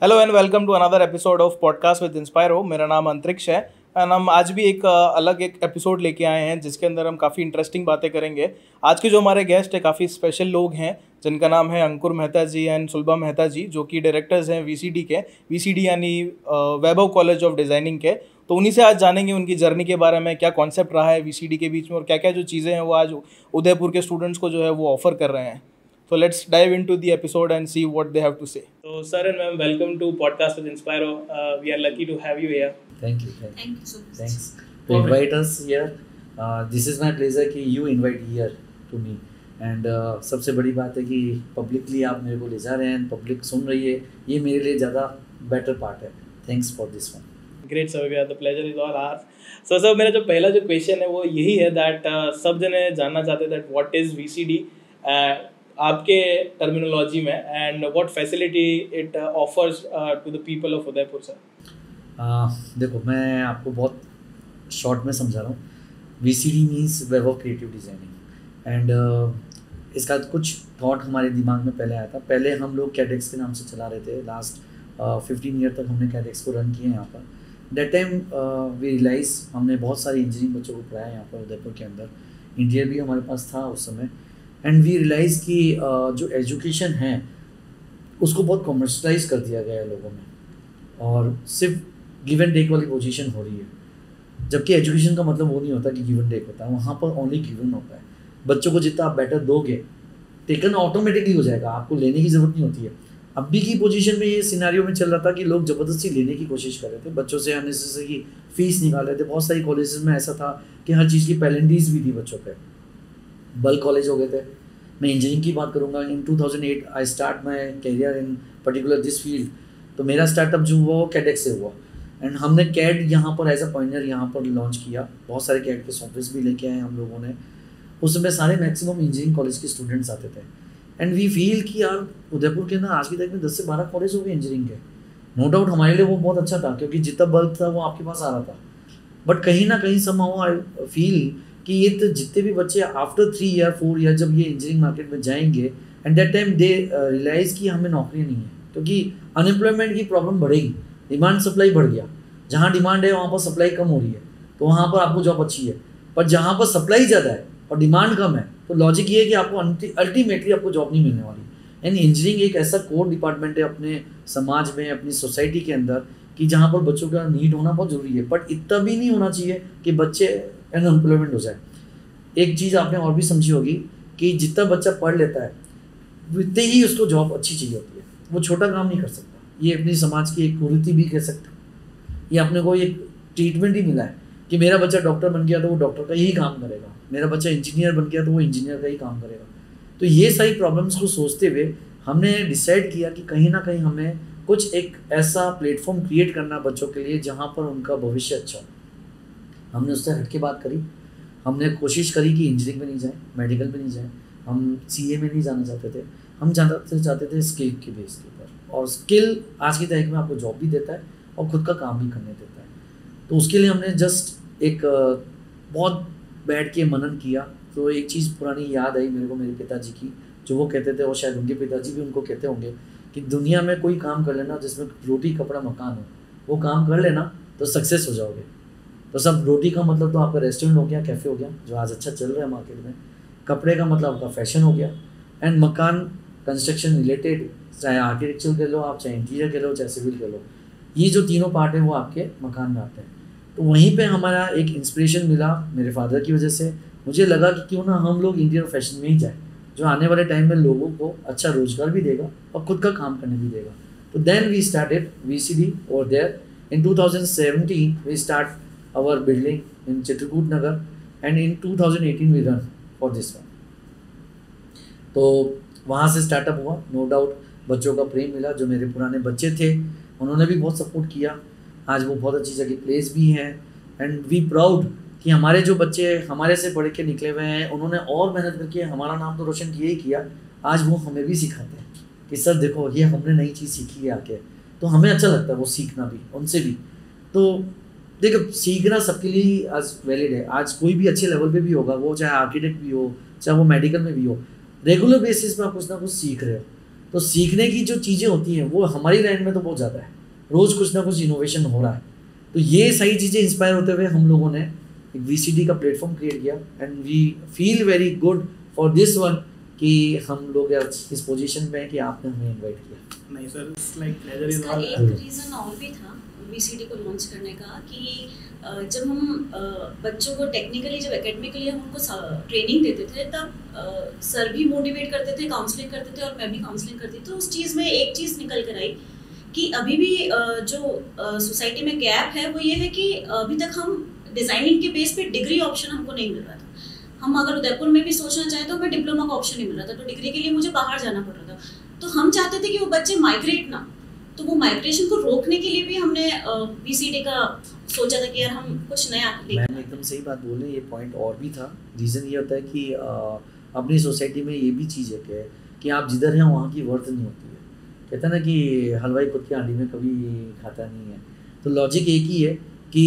Hello and welcome to another episode of podcast with Inspiro. मेरा नाम अंतरिक्ष है एंड हम आज भी अलग एक एपिसोड लेके आए हैं जिसके अंदर हम काफ़ी इंटरेस्टिंग बातें करेंगे। आज के जो हमारे गेस्ट है काफ़ी स्पेशल लोग हैं जिनका नाम है अंकुर मेहता जी एंड सुलभा मेहता जी, जो कि डायरेक्टर्स हैं वीसीडी के। वीसीडी यानी वैभव कॉलेज ऑफ डिज़ाइनिंग के। तो उन्हीं से आज जानेंगे उनकी जर्नी के बारे में, क्या कॉन्सेप्ट रहा है वीसीडी के बीच में और क्या क्या जो चीज़ें हैं वो आज उदयपुर के स्टूडेंट्स को जो है वो ऑफर कर रहे हैं। So let's dive into the episode and see what they have to say. So sir and ma'am, welcome to Podcast with Inspiro. We are lucky to have you here. Thank you. Thank you so much. Thanks to invite us here. This is my pleasure कि you invite here to me. And सबसे बड़ी बात है कि publicly आप मेरे को ले जा रहे हैं, public सुन रही है, ये मेरे लिए ज़्यादा better part है. Thanks for this one. Great sir, the pleasure is all ours. So sir, मेरा जो पहला जो question है वो यही है that सब जने जानना चाहते हैं that what is VCD आपके टर्मिनोलॉजी में and what facility it offers to the people of Udaipur sir. देखो मैं आपको बहुत शॉर्ट में समझा रहा हूँ। VCD means Vaibhav creative designing and इसका कुछ थॉट हमारे दिमाग में पहले आया था। पहले हम लोग कैडेक्स के नाम से चला रहे थे। लास्ट 15 ईयर तक हमने कैडेक्स को रन किए यहाँ पर। दैट टाइम वी रियलाइज हमने बहुत सारे इंजीनियरिंग बच्चों को पढ़ाया यहाँ पर उदयपुर के अंदर। इंजीनियर भी हमारे पास था उस समय एंड वी रियलाइज़ कि जो एजुकेशन है उसको बहुत कमर्शलाइज कर दिया गया है लोगों में और सिर्फ गिव एंड टेक वाली पोजीशन हो रही है, जबकि एजुकेशन का मतलब वो नहीं होता कि गिव एंड टेक होता है। वहाँ पर ओनली गिवन होता है। बच्चों को जितना आप बेटर दोगे टेकन ऑटोमेटिकली हो जाएगा, आपको लेने की ज़रूरत नहीं होती है। अभी की पोजीशन में ये सिनारियो में चल रहा था कि लोग ज़बरदस्ती लेने की कोशिश कर रहे थे, बच्चों से अननेसेसरी फीस निकाल रहे थे। बहुत सारी कॉलेजेस में ऐसा था कि हर चीज़ की पेनल्टीज़ भी थी बच्चों पे। बल्क कॉलेज हो गए थे। मैं इंजीनियरिंग की बात करूँगा। In 2008 I start my career in particular this field. तो मेरा स्टार्टअप जो हुआ वो कैडेक से हुआ एंड हमने कैड यहाँ पर एज अ पॉइंटर यहाँ पर लॉन्च किया। बहुत सारे कैड के सॉफ्टवेयर भी लेके आए हम लोगों ने। उस समय सारे मैक्सिमम इंजीनियरिंग कॉलेज के स्टूडेंट्स आते थे एंड वी फील कि यार उदयपुर के अंदर आज की तारीख में 10 से 12 कॉलेज हो गए इंजीनियरिंग के। नो डाउट हमारे लिए वो बहुत अच्छा था क्योंकि जितना बल्क था वो आपके पास आ रहा था। बट कहीं ना कहीं समहाउ आई फील कि ये तो जितने भी बच्चे आफ्टर 3 ईयर 4 ईयर जब ये इंजीनियरिंग मार्केट में जाएंगे and that time they realise कि हमें नौकरी नहीं है, क्योंकि अनएम्प्लॉयमेंट की प्रॉब्लम बढ़ेगी। डिमांड सप्लाई बढ़ गया। जहाँ डिमांड है वहाँ पर सप्लाई कम हो रही है, तो वहाँ पर आपको जॉब अच्छी है। पर जहाँ पर सप्लाई ज़्यादा है और डिमांड कम है तो लॉजिक ये है कि आपको अल्टीमेटली आपको जॉब नहीं मिलने वाली। एंड इंजीनियरिंग एक ऐसा कोर डिपार्टमेंट है अपने समाज में, अपनी सोसाइटी के अंदर, कि जहाँ पर बच्चों का नीड होना बहुत ज़रूरी है। बट इतना भी नहीं होना चाहिए कि बच्चे अनएम्प्लॉयमेंट हो जाए। एक चीज़ आपने और भी समझी होगी कि जितना बच्चा पढ़ लेता है उतने ही उसको जॉब अच्छी चाहिए होती है। वो छोटा काम नहीं कर सकता। ये अपनी समाज की एक कुरीति भी कह सकते हैं। ये अपने को एक ट्रीटमेंट ही मिला है कि मेरा बच्चा डॉक्टर बन गया तो वो डॉक्टर का ही काम करेगा, मेरा बच्चा इंजीनियर बन गया तो वो इंजीनियर का ही काम करेगा। तो ये सारी प्रॉब्लम्स को सोचते हुए हमने डिसाइड किया कि कहीं ना कहीं हमें कुछ एक ऐसा प्लेटफॉर्म क्रिएट करना बच्चों के लिए जहाँ पर उनका भविष्य अच्छा हो। हमने उससे हट के बात करी। हमने कोशिश करी कि इंजीनियरिंग में नहीं जाए, मेडिकल में नहीं जाए, हम CA में नहीं जाना चाहते थे। हम चाहते थे स्किल के बेस के ऊपर, और स्किल आज की तारीख में आपको जॉब भी देता है और ख़ुद का काम भी करने देता है। तो उसके लिए हमने जस्ट एक बहुत बैठ के मनन किया। तो एक चीज़ पुरानी याद आई मेरे को मेरे पिताजी की, जो वो कहते थे, और शायद उनके पिताजी भी उनको कहते होंगे, कि दुनिया में कोई काम कर लेना जिसमें रोटी कपड़ा मकान हो, वो काम कर लेना तो सक्सेस हो जाओगे। तो सब रोटी का मतलब तो आपका रेस्टोरेंट हो गया, कैफ़े हो गया, जो आज अच्छा चल रहा है मार्केट में। कपड़े का मतलब आपका फैशन हो गया, एंड मकान कंस्ट्रक्शन रिलेटेड, चाहे आर्किटेक्चर कर लो आप, चाहे इंटीरियर कर लो, चाहे सिविल कर लो, ये जो तीनों पार्ट हैं वो आपके मकान में आते हैं। तो वहीं पे हमारा एक इंस्पिरेशन मिला मेरे फादर की वजह से। मुझे लगा कि क्यों ना हम लोग इंटीरियर फैशन में ही जाए, जो आने वाले टाइम में लोगों को अच्छा रोजगार भी देगा और खुद का काम करने भी देगा। तो then we started VCD over there. In 2017 we start our building in Chitrakoot Nagar, and in 2018 we run for this one. तो वहाँ से स्टार्टअप हुआ। नो डाउट बच्चों का प्रेम मिला। जो मेरे पुराने बच्चे थे उन्होंने भी बहुत सपोर्ट किया। आज वो बहुत अच्छी जगह प्लेस भी हैं, एंड वी प्राउड कि हमारे जो बच्चे हमारे से पढ़ के निकले हुए हैं, उन्होंने और मेहनत करके हमारा नाम तो रोशन किया ही किया। आज वो हमें भी सिखाते हैं कि सर देखो ये हमने नई चीज़ सीखी है आके। तो हमें अच्छा लगता है वो सीखना भी उनसे भी। तो देखो सीखना सबके लिए आज वैलिड है। आज कोई भी अच्छे लेवल पे भी होगा, वो चाहे आर्किटेक्ट भी हो, चाहे वो मेडिकल में भी हो, रेगुलर बेसिस पे आप कुछ ना कुछ सीख रहे हो। तो सीखने की जो चीज़ें होती हैं वो हमारी लाइन में तो बहुत ज़्यादा है, रोज़ कुछ ना कुछ इनोवेशन हो रहा है। तो ये सारी चीज़ें इंस्पायर होते हुए हम लोगों ने एक VCD का प्लेटफॉर्म क्रिएट किया and we feel very good for this one कि हम लोग इस पोजीशन में हैं कि आपने हमें इनवाइट किया। नहीं sir, it's like pleasure is इसका ऑल। एक रीज़न और भी था VCD को लॉन्च करने का कि जब हम बच्चों को टेक्निकली, जब एकेडमिकली हम उनको ट्रेनिंग देते थे, तब सर भी मोटिवेट करते थे, काउंसलिंग करते थे और मैं भी काउंसलिंग करती थी। तो उस चीज़ में एक चीज़ निकल कर आई कि अभी भी जो सोसाइटी में गैप है वो ये है कि अभी तक हम डिज़ाइनिंग के बेस पे डिग्री ऑप्शन हमको नहीं मिल रहा था। हम अगर उदयपुर में भी सोचना चाहें तो हमें डिप्लोमा का ऑप्शन नहीं मिल रहा था, तो डिग्री के लिए मुझे बाहर जाना पड़ रहा था। तो हम चाहते थे कि वो बच्चे माइग्रेट ना, तो वो माइग्रेशन को रोकने के लिए भी हमने VCD का सोचा था कि यार हम कुछ नया मैम एकदम सही बात बोले। ये पॉइंट और भी था। रीज़न ये होता है कि अपनी सोसाइटी में ये भी चीज़ है कि आप जिधर हैं वहाँ की वर्थ नहीं होती है। कहते हैं ना कि हलवाई खुद की आंटी में कभी खाता नहीं है। तो लॉजिक एक ही है कि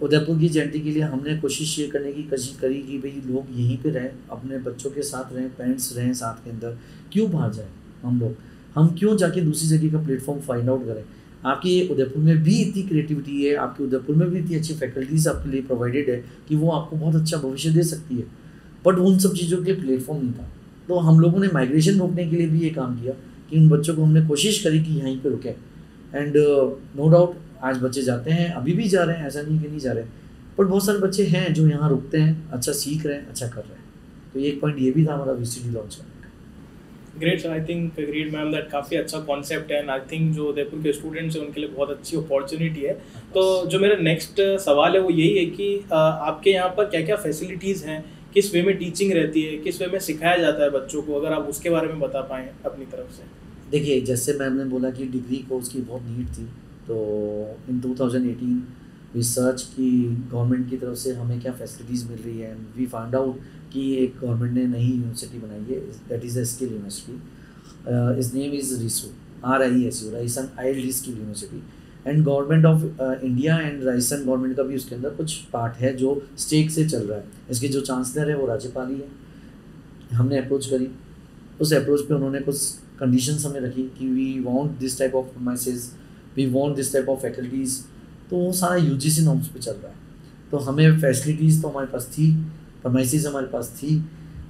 उदयपुर की जयंती के लिए हमने कोशिश ये करने की कोशिश करी कि भाई लोग यहीं पे रहें, अपने बच्चों के साथ रहें, पेरेंट्स रहें साथ के अंदर, क्यों बाहर जाएं हम क्यों जाके दूसरी जगह का प्लेटफॉर्म फाइंड आउट करें। आपके उदयपुर में भी इतनी क्रिएटिविटी है, आपके उदयपुर में भी इतनी अच्छी फैकल्टीज़ आपके लिए प्रोवाइडेड है कि वो आपको बहुत अच्छा भविष्य दे सकती है, बट उन सब चीज़ों के लिए प्लेटफॉर्म नहीं था। तो हम लोगों ने माइग्रेशन रोकने के लिए भी ये काम किया कि उन बच्चों को हमने कोशिश करी कि यहीं पर रुकें। एंड नो डाउट आज बच्चे जाते हैं, अभी भी जा रहे हैं, ऐसा नहीं कि नहीं जा रहे, पर बहुत सारे बच्चे हैं जो यहाँ रुकते हैं, अच्छा सीख रहे हैं, अच्छा कर रहे हैं। तो एक पॉइंट ये भी था हमारा VCD लॉन्च करने का। Great sir, I think great ma'am, that काफ़ी अच्छा कॉन्सेप्ट है एंड आई थिंक जो उदयपुर के स्टूडेंट्स हैं उनके लिए बहुत अच्छी अपॉर्चुनिटी है। तो जो मेरा नेक्स्ट सवाल है वो यही है कि आपके यहाँ पर क्या क्या फैसिलिटीज़ हैं, किस वे में टीचिंग रहती है, किस वे में सिखाया जाता है बच्चों को, अगर आप उसके बारे में बता पाएँ अपनी तरफ से। देखिए, जैसे मैम ने बोला कि डिग्री कोर्स की बहुत नीड थी, तो इन 2018 रिसर्च की गवर्नमेंट की तरफ से हमें क्या फैसिलिटीज़ मिल रही है। वी फाइंड आउट कि एक गवर्नमेंट ने नई यूनिवर्सिटी बनाई है, that is a skill university. इस name is RISU, RISU, Rajasthan ILD skill university. And government of India and Rajasthan government का भी उसके अंदर कुछ पार्ट है जो स्टेक से चल रहा है। इसके जो चांसलर है वो राज्यपाल ही है। हमने अप्रोच करी, उस अप्रोच पे उन्होंने कुछ कंडीशंस हमें रखी कि we want this type of promises, we want this type of faculties. तो वो सारा UGC नॉर्म्स पे चल रहा है। तो हमें फैसिलिटीज़ तो हमारे पास थी, प्रोमाइसेस हमारे पास थी,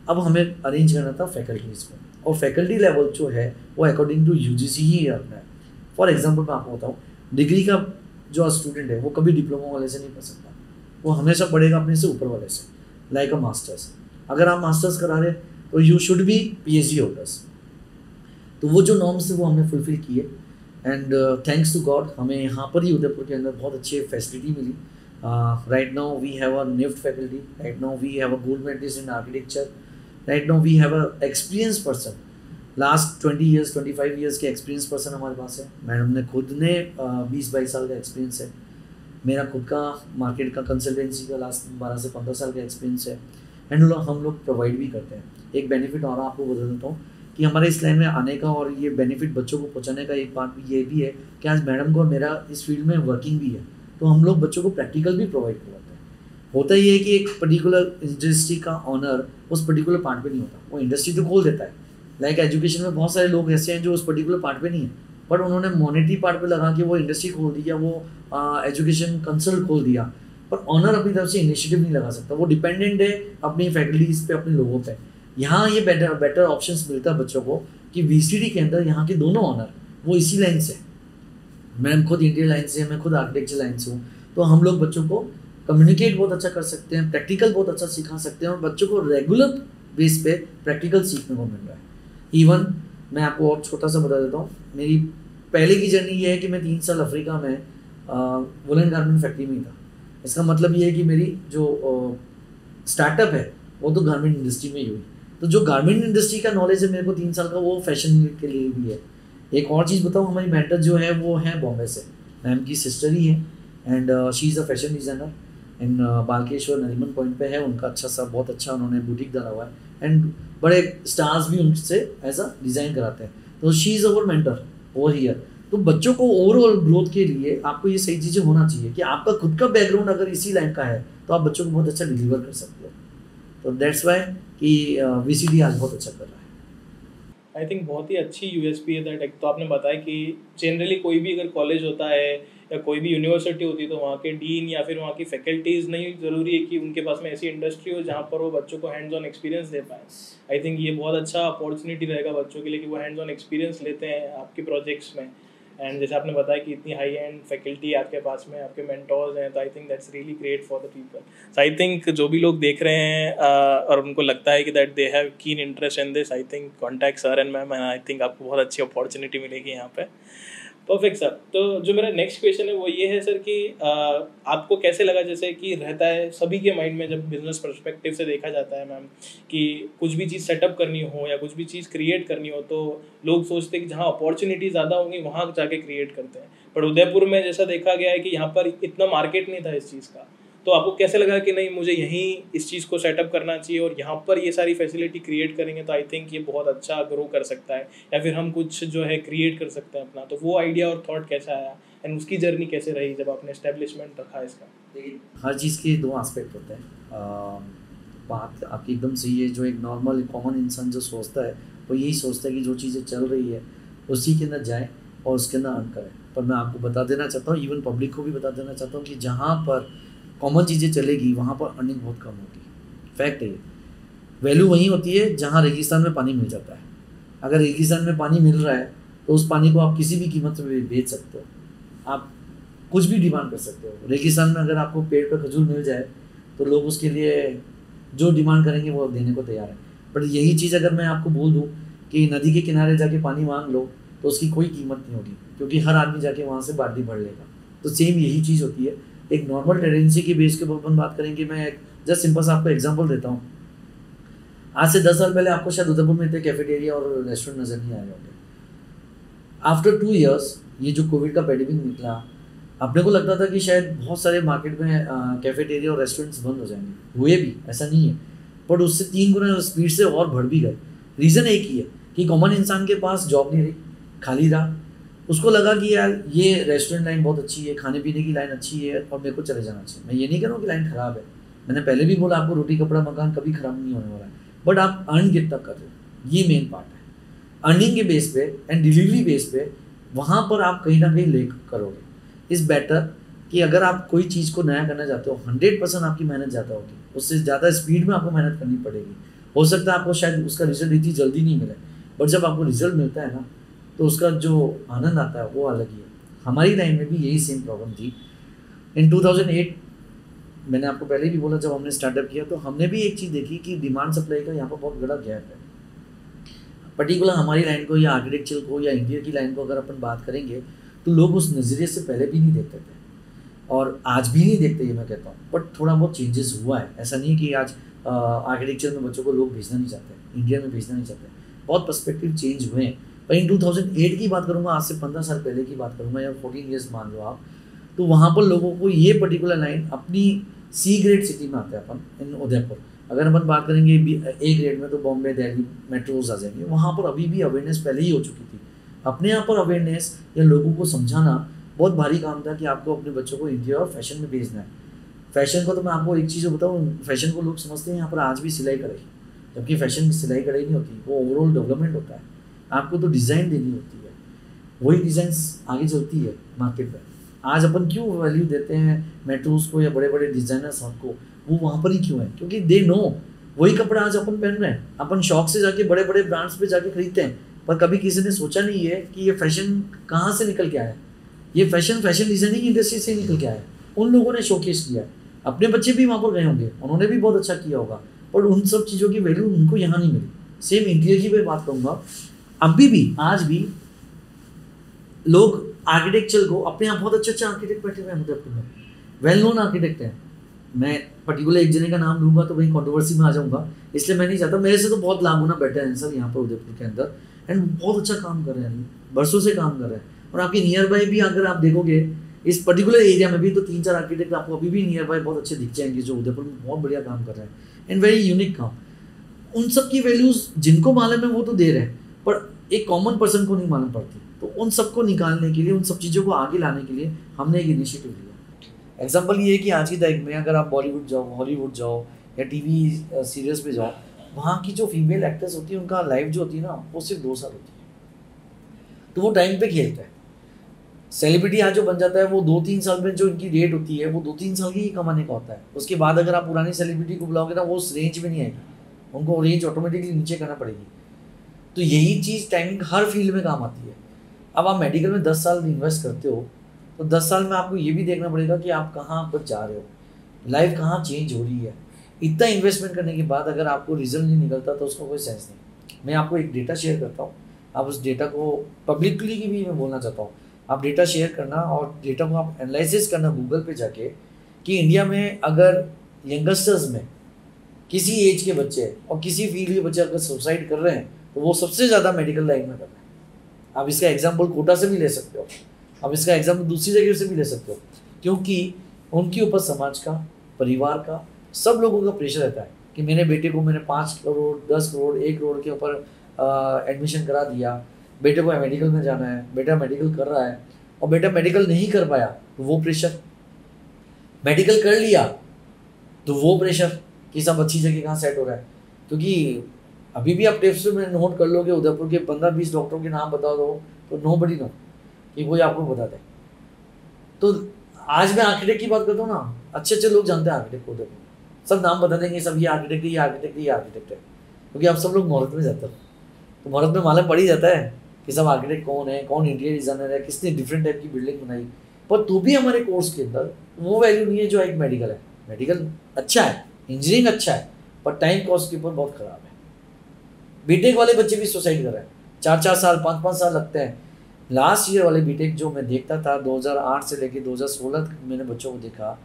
अब हमें अरेंज करना था फैकल्टीज़ को, और फैकल्टी लेवल जो है वो अकॉर्डिंग टू UGC ही रखना है। फॉर एग्जांपल मैं आपको बताऊँ, डिग्री का जो स्टूडेंट है वो कभी डिप्लोमा वाले से नहीं पढ़ सकता, वो हमेशा पढ़ेगा अपने से ऊपर वाले से, लाइक अ मास्टर्स। अगर आप मास्टर्स करा रहे तो you should B PhD holders. तो वो जो नॉर्म्स थे वो हमने फुलफिल किए एंड थैंक्स टू गॉड हमें यहाँ पर ही उदयपुर के अंदर बहुत अच्छी फैसिलिटी मिली। Right now we have a NIFT faculty, right now we have a gold medalist in architecture, right now we have a experience person, last 20 years 25 years के experience person हमारे पास है। मैडम ने खुद ने 20-22 साल का एक्सपीरियंस है। मेरा खुद का मार्केट का कंसल्टेंसी का लास्ट 12 से 15 साल का एक्सपीरियंस है। एंड हम लोग प्रोवाइड भी करते हैं। एक बेनिफिट और आपको बता देता हूँ कि हमारे इस लाइन में आने का और ये बेनिफिट बच्चों को पहुँचाने का एक पार्ट ये भी है कि आज मैडम को और मेरा इस फील्ड में वर्किंग भी है, तो हम लोग बच्चों को प्रैक्टिकल भी प्रोवाइड करवाते हैं। होता ये है कि एक पर्टिकुलर इंडस्ट्री का ऑनर उस पर्टिकुलर पार्ट पे नहीं होता, वो इंडस्ट्री तो खोल देता है। लाइक एजुकेशन में बहुत सारे लोग ऐसे हैं जो उस पर्टिकुलर पार्ट पे नहीं है, बट उन्होंने मॉनेटरी पार्ट पे लगा के वो इंडस्ट्री खोल दी या वो एजुकेशन कंसल्ट खोल दिया, पर ऑनर अपनी तरफ से इनिशिएटिव नहीं लगा सकता। वो डिपेंडेंट है अपनी फैकल्टीज पे, अपने लोगों पे। यहाँ ये बेटर ऑप्शंस मिलता है बच्चों को कि VCD के अंदर यहाँ के दोनों ऑनर वो इसी लाइन से, मैं खुद इंटीरियर लाइन से, मैं खुद आर्किटेक्चर लाइन से हूँ, तो हम लोग बच्चों को कम्युनिकेट बहुत अच्छा कर सकते हैं, प्रैक्टिकल बहुत अच्छा सिखा सकते हैं और बच्चों को रेगुलर बेस पे प्रैक्टिकल सीखने को मिल रहा है। इवन मैं आपको और छोटा सा बता देता हूँ, मेरी पहले की जर्नी ये है कि मैं 3 साल अफ्रीका में वुलन गारमेंट फैक्ट्री में ही था। इसका मतलब ये है कि मेरी जो स्टार्टअप है वो तो गारमेंट इंडस्ट्री में ही हुई। तो जो गारमेंट इंडस्ट्री का नॉलेज है मेरे को 3 साल का, वो फैशन के लिए भी है। एक और चीज़ बताऊँ, हमारी मेंटर जो है वो है बॉम्बे से, मैम की सिस्टर ही है and she is a fashion designer in Balkeshwar Nariman point पे है उनका अच्छा सा, बहुत अच्छा उन्होंने बुटीक डाला हुआ है एंड बड़े स्टार्स भी उनसे एज अ डिज़ाइन कराते हैं। तो she is our mentor over here. तो बच्चों को ओवरऑल ग्रोथ के लिए आपको ये सही चीज़ें होना चाहिए कि आपका खुद का बैकग्राउंड अगर इसी लाइन का है तो आप बच्चों को बहुत अच्छा डिलीवर कर सकते हो। तो दैट्स वाई कि VCD आज बहुत अच्छा कर रहा है। आई थिंक बहुत ही अच्छी यूएसपी है दैट। एक तो आपने बताया कि जनरली कोई भी अगर कॉलेज होता है या कोई भी यूनिवर्सिटी होती है तो वहाँ के डीन या फिर वहाँ की फैकल्टीज़ नहीं ज़रूरी है कि उनके पास में ऐसी इंडस्ट्री हो जहाँ पर वो बच्चों को हैंड्स ऑन एक्सपीरियंस दे पाए। आई थिंक ये बहुत अच्छा अपॉर्चुनिटी रहेगा बच्चों के लिए कि वो हैंड्स ऑन एक्सपीरियंस लेते हैं आपके प्रोजेक्ट्स में। एंड जैसे आपने बताया कि इतनी हाई एंड फैकल्टी आपके पास में, आपके मेंटोर्स हैं, तो I think that's really great for the people. So I think जो भी लोग देख रहे हैं और उनको लगता है कि that they have keen interest in this, I think contact sir and ma'am, and I think आपको बहुत अच्छी अपॉर्चुनिटी मिलेगी यहाँ पे। Perfect sir. तो जो मेरा नेक्स्ट क्वेश्चन है वो ये है सर कि आपको कैसे लगा, जैसे कि रहता है सभी के माइंड में जब बिजनेस पर्सपेक्टिव से देखा जाता है मैम, कि कुछ भी चीज़ सेटअप करनी हो या कुछ भी चीज़ क्रिएट करनी हो तो लोग सोचते हैं कि जहाँ अपॉर्चुनिटी ज़्यादा होंगी वहाँ जाके क्रिएट करते हैं। पर उदयपुर में जैसा देखा गया है कि यहाँ पर इतना मार्केट नहीं था इस चीज़ का, तो आपको कैसे लगा कि नहीं मुझे यहीं इस चीज़ को सेटअप करना चाहिए और यहाँ पर ये सारी फैसिलिटी क्रिएट करेंगे तो आई थिंक ये बहुत अच्छा ग्रो कर सकता है, या फिर हम कुछ जो है क्रिएट कर सकते हैं अपना, तो वो आइडिया और थॉट कैसा आया एंड उसकी जर्नी कैसे रही जब आपने एस्टेब्लिशमेंट रखा इसका? देखिए, हर चीज़ के दो एस्पेक्ट होते हैं। बात आपकी एकदम सही है। जो एक नॉर्मल कॉमन इंसान जो सोचता है वो यही सोचता है कि जो चीज़ें चल रही है उसी के अंदर जाए और उसके अंदर अर्न करें। पर मैं आपको बता देना चाहता हूँ, इवन पब्लिक को भी बता देना चाहता हूँ कि जहाँ पर कॉमन चीज़ें चलेगी वहाँ पर अर्निंग बहुत कम होगी। फैक्ट है ये। वैल्यू वहीं होती है जहाँ रेगिस्तान में पानी मिल जाता है। अगर रेगिस्तान में पानी मिल रहा है तो उस पानी को आप किसी भी कीमत से बेच सकते हो, आप कुछ भी डिमांड कर सकते हो। रेगिस्तान में अगर आपको पेड़ पर खजूर मिल जाए तो लोग उसके लिए जो डिमांड करेंगे वो देने को तैयार है। बट यही चीज़ अगर मैं आपको बोल दूँ कि नदी के किनारे जाके पानी मांग लो तो उसकी कोई कीमत नहीं होगी, क्योंकि हर आदमी जाके वहाँ से बाल्टी भर लेगा। तो सेम यही चीज़ होती है। एक नॉर्मल टेंडेंसी के बेस के ऊपर बात करेंगे। मैं एक जस्ट सिंपल सा आपको एग्जांपल देता हूँ। आज से 10 साल पहले आपको शायद उदयपुर में इतने कैफेटेरिया और रेस्टोरेंट नजर नहीं आए होंगे। आफ्टर 2 years ये जो कोविड का पैंडेमिक निकला, अपने को लगता था कि शायद बहुत सारे मार्केट में कैफेटेरिया और रेस्टोरेंट्स बंद हो जाएंगे। हुए भी, ऐसा नहीं है, बट उससे 3 गुना स्पीड से और बढ़ भी गए। रीज़न एक ही है कि कॉमन इंसान के पास जॉब नहीं रही, खाली रहा। उसको लगा कि यार ये रेस्टोरेंट लाइन बहुत अच्छी है, खाने पीने की लाइन अच्छी है और मेरे को चले जाना चाहिए। मैं ये नहीं कह रहा हूँ कि लाइन ख़राब है, मैंने पहले भी बोला आपको रोटी कपड़ा मकान कभी ख़राब नहीं होने वाला है, बट आप अर्न कितना कर रहे हो, ये मेन पार्ट है। अर्निंग के बेस पे एंड डिलीवरी बेस पे वहाँ पर आप कहीं ना कहीं ले करोगे। इज़ बेटर कि अगर आप कोई चीज़ को नया करना चाहते हो 100% आपकी मेहनत ज़्यादा होगी, उससे ज़्यादा स्पीड में आपको मेहनत करनी पड़ेगी। हो सकता है आपको शायद उसका रिजल्ट इतनी जल्दी नहीं मिले, बट जब आपको रिजल्ट मिलता है ना तो उसका जो आनंद आता है वो अलग ही है। हमारी लाइन में भी यही सेम प्रॉब्लम थी। इन 2008 मैंने आपको पहले भी बोला, जब हमने स्टार्टअप किया तो हमने भी एक चीज़ देखी कि डिमांड सप्लाई का यहाँ पर बहुत बड़ा गैप है। पर्टिकुलर हमारी लाइन को या आर्किटेक्चर को या इंटीरियर की लाइन को अगर अपन बात करेंगे तो लोग उस नज़रिए से पहले भी नहीं देखते थे और आज भी नहीं देखते, ये मैं कहता हूँ। बट थोड़ा बहुत चेंजेस हुआ है। ऐसा नहीं कि आज आर्किटेक्चर में बच्चों को लोग भेजना नहीं चाहते, इंडिया में भेजना नहीं चाहते, बहुत पर्सपेक्टिव चेंज हुए हैं। पर इन 2008 की बात करूँगा, आज से 15 साल पहले की बात करूँगा या 14 ईयर्स मान लो आप, तो वहाँ पर लोगों को ये पर्टिकुलर लाइन अपनी C ग्रेड सिटी में आते हैं अपन इन उदयपुर। अगर अपन बात करेंगे A ग्रेड में तो बॉम्बे, दिल्ली मेट्रोज आ जाएंगे। वहाँ पर अभी भी अवेयरनेस पहले ही हो चुकी थी। अपने यहाँ पर अवेयरनेस या लोगों को समझाना बहुत भारी काम था कि आपको अपने बच्चों को इंटीरियर और फैशन में भेजना है। फैशन को तो मैं आपको एक चीज़ बताऊँ, फैशन को लोग समझते हैं यहाँ पर आज भी सिलाई कढ़ाई, जबकि फैशन की सिलाई कढ़ाई नहीं होती, वो ओवरऑल डेवलपमेंट होता है। आपको तो डिज़ाइन देनी होती है, वही डिज़ाइंस आगे चलती है मार्केट में। आज अपन क्यों वैल्यू देते हैं मेट्रोज को या बड़े बड़े डिज़ाइनर्स को, वो वहाँ पर ही क्यों है? क्योंकि दे नो वही कपड़ा आज अपन पहन रहे हैं। अपन शौक से जाके बड़े बड़े ब्रांड्स पे जाके खरीदते हैं, पर कभी किसी ने सोचा नहीं है कि ये फैशन कहाँ से निकल के आया है। ये फैशन डिज़ाइनिंग इंडस्ट्री से निकल के आया है। उन लोगों ने शोकेस किया है, अपने बच्चे भी वहाँ पर गए होंगे, उन्होंने भी बहुत अच्छा किया होगा, पर उन सब चीज़ों की वैल्यू उनको यहाँ नहीं मिली। सेम इंटीरियर की मैं बात करूँगा, अभी भी आज भी लोग आर्किटेक्चर को अपने यहाँ बहुत अच्छे आर्किटेक्ट बैठे हुए हैं उदयपुर में, वेल नोन आर्किटेक्ट हैं। मैं पर्टिकुलर एक जने का नाम लूँगा तो वही कंट्रोवर्सी में आ जाऊँगा, इसलिए मैं नहीं चाहता। मेरे से तो बहुत लाख गुना बेटर हैं सर यहाँ पर उदयपुर के अंदर, एंड बहुत अच्छा काम कर रहे हैं, बरसों से काम कर रहे हैं। और आपके नियर बाई भी अगर आप देखोगे इस पर्टिकुलर एरिया में भी तो 3-4 आर्किटेक्ट आपको अभी भी नियर बाई बहुत अच्छे दिख जाएंगे जो उदयपुर में बहुत बढ़िया काम कर रहे हैं एंड वेरी यूनिक काम। उन सब की वैल्यूज़ जिनको मालूम है वो तो दे रहे हैं, पर एक कॉमन पर्सन को नहीं मालूम पड़ती। तो उन सबको निकालने के लिए, उन सब चीज़ों को आगे लाने के लिए हमने एक इनिशिएटिव लिया। एग्जाम्पल ये है कि आज की तारीख में अगर आप बॉलीवुड जाओ, हॉलीवुड जाओ या टीवी सीरियल्स पे जाओ, वहाँ की जो फीमेल एक्टर्स होती है उनका लाइफ जो होती है ना वो सिर्फ 2 साल होती है, तो वो टाइम पे खेलता है। सेलिब्रिटी आज जो बन जाता है वो 2-3 साल में जो इनकी रेट होती है वो 2-3 साल की ही कमाने का होता है। उसके बाद अगर आप पुरानी सेलिब्रिटी को बुलाओगे ना वो उस रेंज में नहीं आएगी, उनको रेंज ऑटोमेटिकली नीचे करना पड़ेगी। तो यही चीज़ टाइमिंग हर फील्ड में काम आती है। अब आप मेडिकल में 10 साल इन्वेस्ट करते हो तो 10 साल में आपको ये भी देखना पड़ेगा कि आप कहाँ पर जा रहे हो, लाइफ कहाँ चेंज हो रही है। इतना इन्वेस्टमेंट करने के बाद अगर आपको रिजल्ट नहीं निकलता तो उसका कोई सेंस नहीं। मैं आपको एक डेटा शेयर करता हूँ, आप उस डेटा को पब्लिकली की भी मैं बोलना चाहता हूँ। आप डेटा शेयर करना और डेटा को आप एनालिसिस करना गूगल पे जाके कि इंडिया में अगर यंगस्टर्स में किसी एज के बच्चे और किसी फील्ड के बच्चे अगर सुसाइड कर रहे हैं तो वो सबसे ज़्यादा मेडिकल लाइन में कर रहे हैं। आप इसका एग्जाम्पल कोटा से भी ले सकते हो, आप इसका एग्जाम्पल दूसरी जगह से भी ले सकते हो, क्योंकि उनके ऊपर समाज का, परिवार का, सब लोगों का प्रेशर रहता है कि मेरे बेटे को मैंने 5 करोड़ 10 करोड़ 1 करोड़ के ऊपर एडमिशन करा दिया, बेटे को मेडिकल में जाना है, बेटा मेडिकल कर रहा है और बेटा मेडिकल नहीं कर पाया तो वो प्रेशर, मेडिकल कर लिया तो वो प्रेशर कि सब अच्छी जगह कहाँ सेट हो रहा है। क्योंकि अभी भी आप टिप्स में नोट कर लोगे, उदयपुर के 15-20 डॉक्टरों के नाम बता दो तो नोबडी नो कि कोई आपको बता दे। तो आज मैं आर्किटेक्ट की बात करता हूँ ना, अच्छे अच्छे लोग जानते हैं आर्किटेक्ट को, उदयपुर सब नाम बता देंगे, सब ये आर्किटेक्ट है, ये आर्किटेक्ट है, ये आर्किटेक्ट है। क्योंकि आप सब लोग मुहूर्त में जाते हो तो मुहूर्त में मालूम पड़ ही जाता है कि सब आर्किटेक्ट कौन है, कौन इंटीरियर डिजाइनर है, किसने डिफरेंट टाइप की बिल्डिंग बनाई। पर तो भी हमारे कोर्स के अंदर वो वैल्यू नहीं है जो एक मेडिकल है। मेडिकल अच्छा है, इंजीनियरिंग अच्छा है, पर टाइम कॉस्ट के ऊपर बहुत खराब है। बीटेक वाले बच्चे भी सुसाइड कर रहे हैं, 4-4 साल 5-5 साल लगते हैं। लास्ट ईयर वाले बीटेक जो मैं देखता था 2008 से लेके 2016 तक मैंने बच्चों को देखा,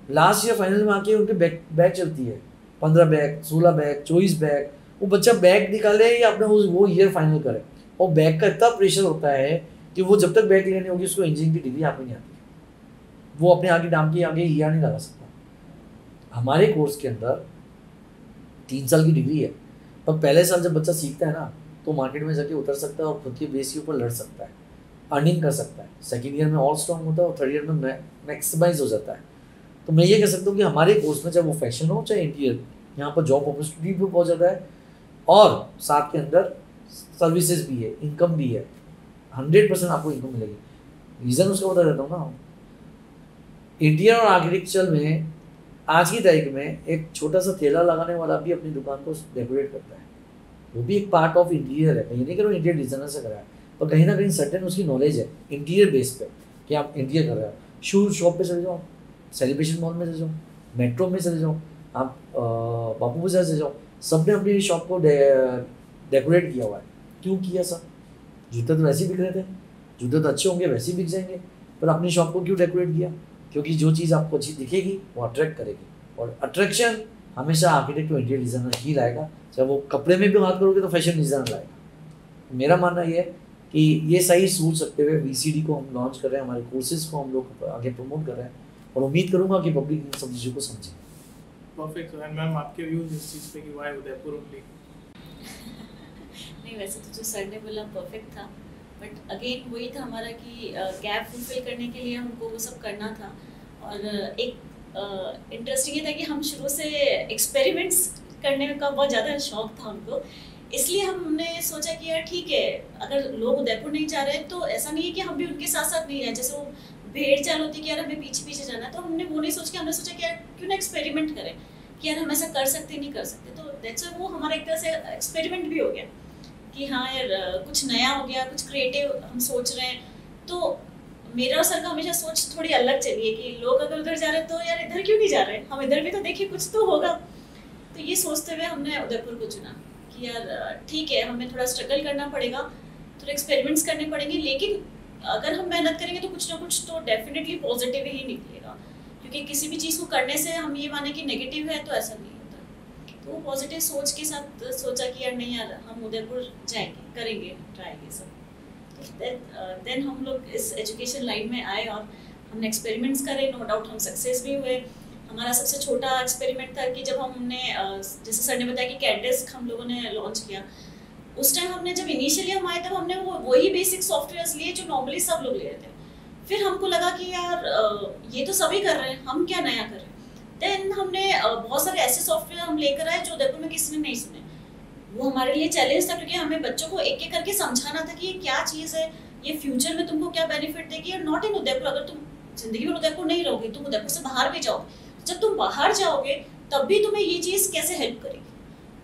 लास्ट ईयर फाइनल में आके उनके बैग चलती है, 15 बैग 16 बैग 24 बैग। वो बच्चा बैग निकाले या अपने वो ईयर फाइनल करे, और बैग का इतना प्रेशर होता है कि वो जब तक बैग लेनी होगी उसको इंजीनियरिंग की डिग्री आपको नहीं आती, वो अपने आगे नाम के आगे ईयर नहीं लगा सकता। हमारे कोर्स के अंदर 3 साल की डिग्री है, पर पहले साल जब बच्चा सीखता है ना तो मार्केट में जाके उतर सकता है और खुद के बेस के ऊपर लड़ सकता है, अर्निंग कर सकता है। सेकेंड ईयर में और स्ट्रॉन्ग होता है और थर्ड ईयर में मैक्सिमाइज हो जाता है। तो मैं ये कह सकता हूँ कि हमारे कोर्स में चाहे वो फैशन हो चाहे इंटीरियर, यहाँ पर जॉब अपॉर्चुनिटी भी बहुत ज़्यादा है और साथ के अंदर सर्विसेज भी है, इनकम भी है, 100% आपको इनकम मिलेगी। रीज़न उसका बता देता हूँ ना, इंटीरियर और आर्किटेक्चर में आज की तारीख में एक छोटा सा ठेला लगाने वाला भी अपनी दुकान को डेकोरेट करता है, वो भी एक पार्ट ऑफ इंटीरियर है। कहीं नहीं करो इंटीरियर डिजाइनर से करा है, पर कहीं ना कहीं सर्टेन उसकी नॉलेज है इंटीरियर बेस पे कि आप इंटीरियर कर रहे हो। शूज शॉप पे चले जाओ, सेलिब्रेशन मॉल में चले जाओ, मेट्रो में चले जाओ, आप बापू बाजार से जाओ, सब ने अपनी शॉप को डेकोरेट किया हुआ है। क्यों किया सर? जूते तो वैसे ही बिक रहे थे, जूते तो अच्छे होंगे वैसे ही बिक जाएंगे, पर अपनी शॉप को क्यों डेकोरेट किया? क्योंकि जो चीज़ आपको अच्छी दिखेगी वो अट्रैक्ट करेगी, और अट्रैक्शन हमेशा आर्किटेक्ट और इंटीरियर डिज़ाइनर ही लाएगा। चाहे वो कपड़े में भी बात करोगे तो फैशन डिज़ाइनर लाएगा। मेरा मानना ये है कि ये सही सोच सकते हुए VCD को हम लॉन्च कर रहे हैं, हमारे कोर्सेज को हम लोग आगे प्रमोट कर रहे हैं, और उम्मीद करूँगा कि पब्लिक इन सब चीज़ों को समझे। परफेक्ट। एंड मैम आपके व्यूज इस चीज़ पे कि व्हाई उदयपुर ओनली? नहीं, वैसे तो जो सर ने बोला परफेक्ट था, बट अगेन वही था हमारा कि गैप फुलफिल करने के लिए हमको वो सब करना था। और एक इंटरेस्टिंग ये था कि हम शुरू से एक्सपेरिमेंट्स करने का बहुत ज़्यादा शौक था हमको, इसलिए हमने सोचा कि यार ठीक है, अगर लोग उदयपुर नहीं जा रहे हैं तो ऐसा नहीं है कि हम भी उनके साथ साथ नहीं हैं। जैसे वो भेड़ चाल होती है कि यार हमें पीछे पीछे जाना है, तो हमने वो नहीं सोच के हमने सोचा कि यार क्यों ना एक्सपेरिमेंट करें कि यार हम ऐसा कर सकते नहीं कर सकते। तो दैट्स वो हमारा एक तरह से एक्सपेरिमेंट भी हो गया कि हाँ यार कुछ नया हो गया, कुछ क्रिएटिव हम सोच रहे हैं। तो मेरा और सर का हमेशा सोच थोड़ी अलग चली है कि लोग अगर उधर जा रहे हैं तो यार इधर क्यों नहीं जा रहे, हम इधर भी तो देखिए कुछ तो होगा। तो ये सोचते हुए हमने उदयपुर को चुना कि यार ठीक है, हमें थोड़ा स्ट्रगल करना पड़ेगा, थोड़ा एक्सपेरिमेंट्स करने पड़ेंगे, लेकिन अगर हम मेहनत करेंगे तो कुछ ना कुछ तो डेफिनेटली पॉजिटिव ही निकलेगा। क्योंकि किसी भी चीज़ को करने से हम ये माने कि नेगेटिव है तो ऐसा नहीं होता। तो वो पॉजिटिव सोच के साथ सोचा कि यार नहीं यार हम उदयपुर जाएंगे, करेंगे ट्राई ये सब। तो देन हम लोग इस एजुकेशन लाइन में आए और हमने एक्सपेरिमेंट्स करे, नो डाउट हम सक्सेस भी हुए। हमारा सबसे छोटा एक्सपेरिमेंट था कि जब हमने जैसे सर ने बताया कि कैट डेस्क हम लोगों ने लॉन्च किया, उस टाइम हमने जब इनिशियली हम आए तब हमने वही बेसिक सॉफ्टवेयर्स लिए जो नॉर्मली सब लोग ले रहे थे। फिर हमको लगा कि यार ये तो सभी कर रहे हैं, हम क्या नया कर रहे हैं। देन हमने बहुत सारे ऐसे सॉफ्टवेयर हम लेकर आए जो उदयपुर में किसी ने नहीं सुने। वो हमारे लिए चैलेंज था, क्योंकि हमें बच्चों को एक एक करके समझाना था कि ये क्या चीज़ है, ये फ्यूचर में तुमको क्या बेनिफिट देगी। और नॉट इन उदयपुर, अगर तुम जिंदगी में उदयपुर नहीं रहोगे, तुम उदयपुर से बाहर भी जाओगे, जब तुम बाहर जाओगे तब भी तुम्हें ये चीज़ कैसे हेल्प करेगी।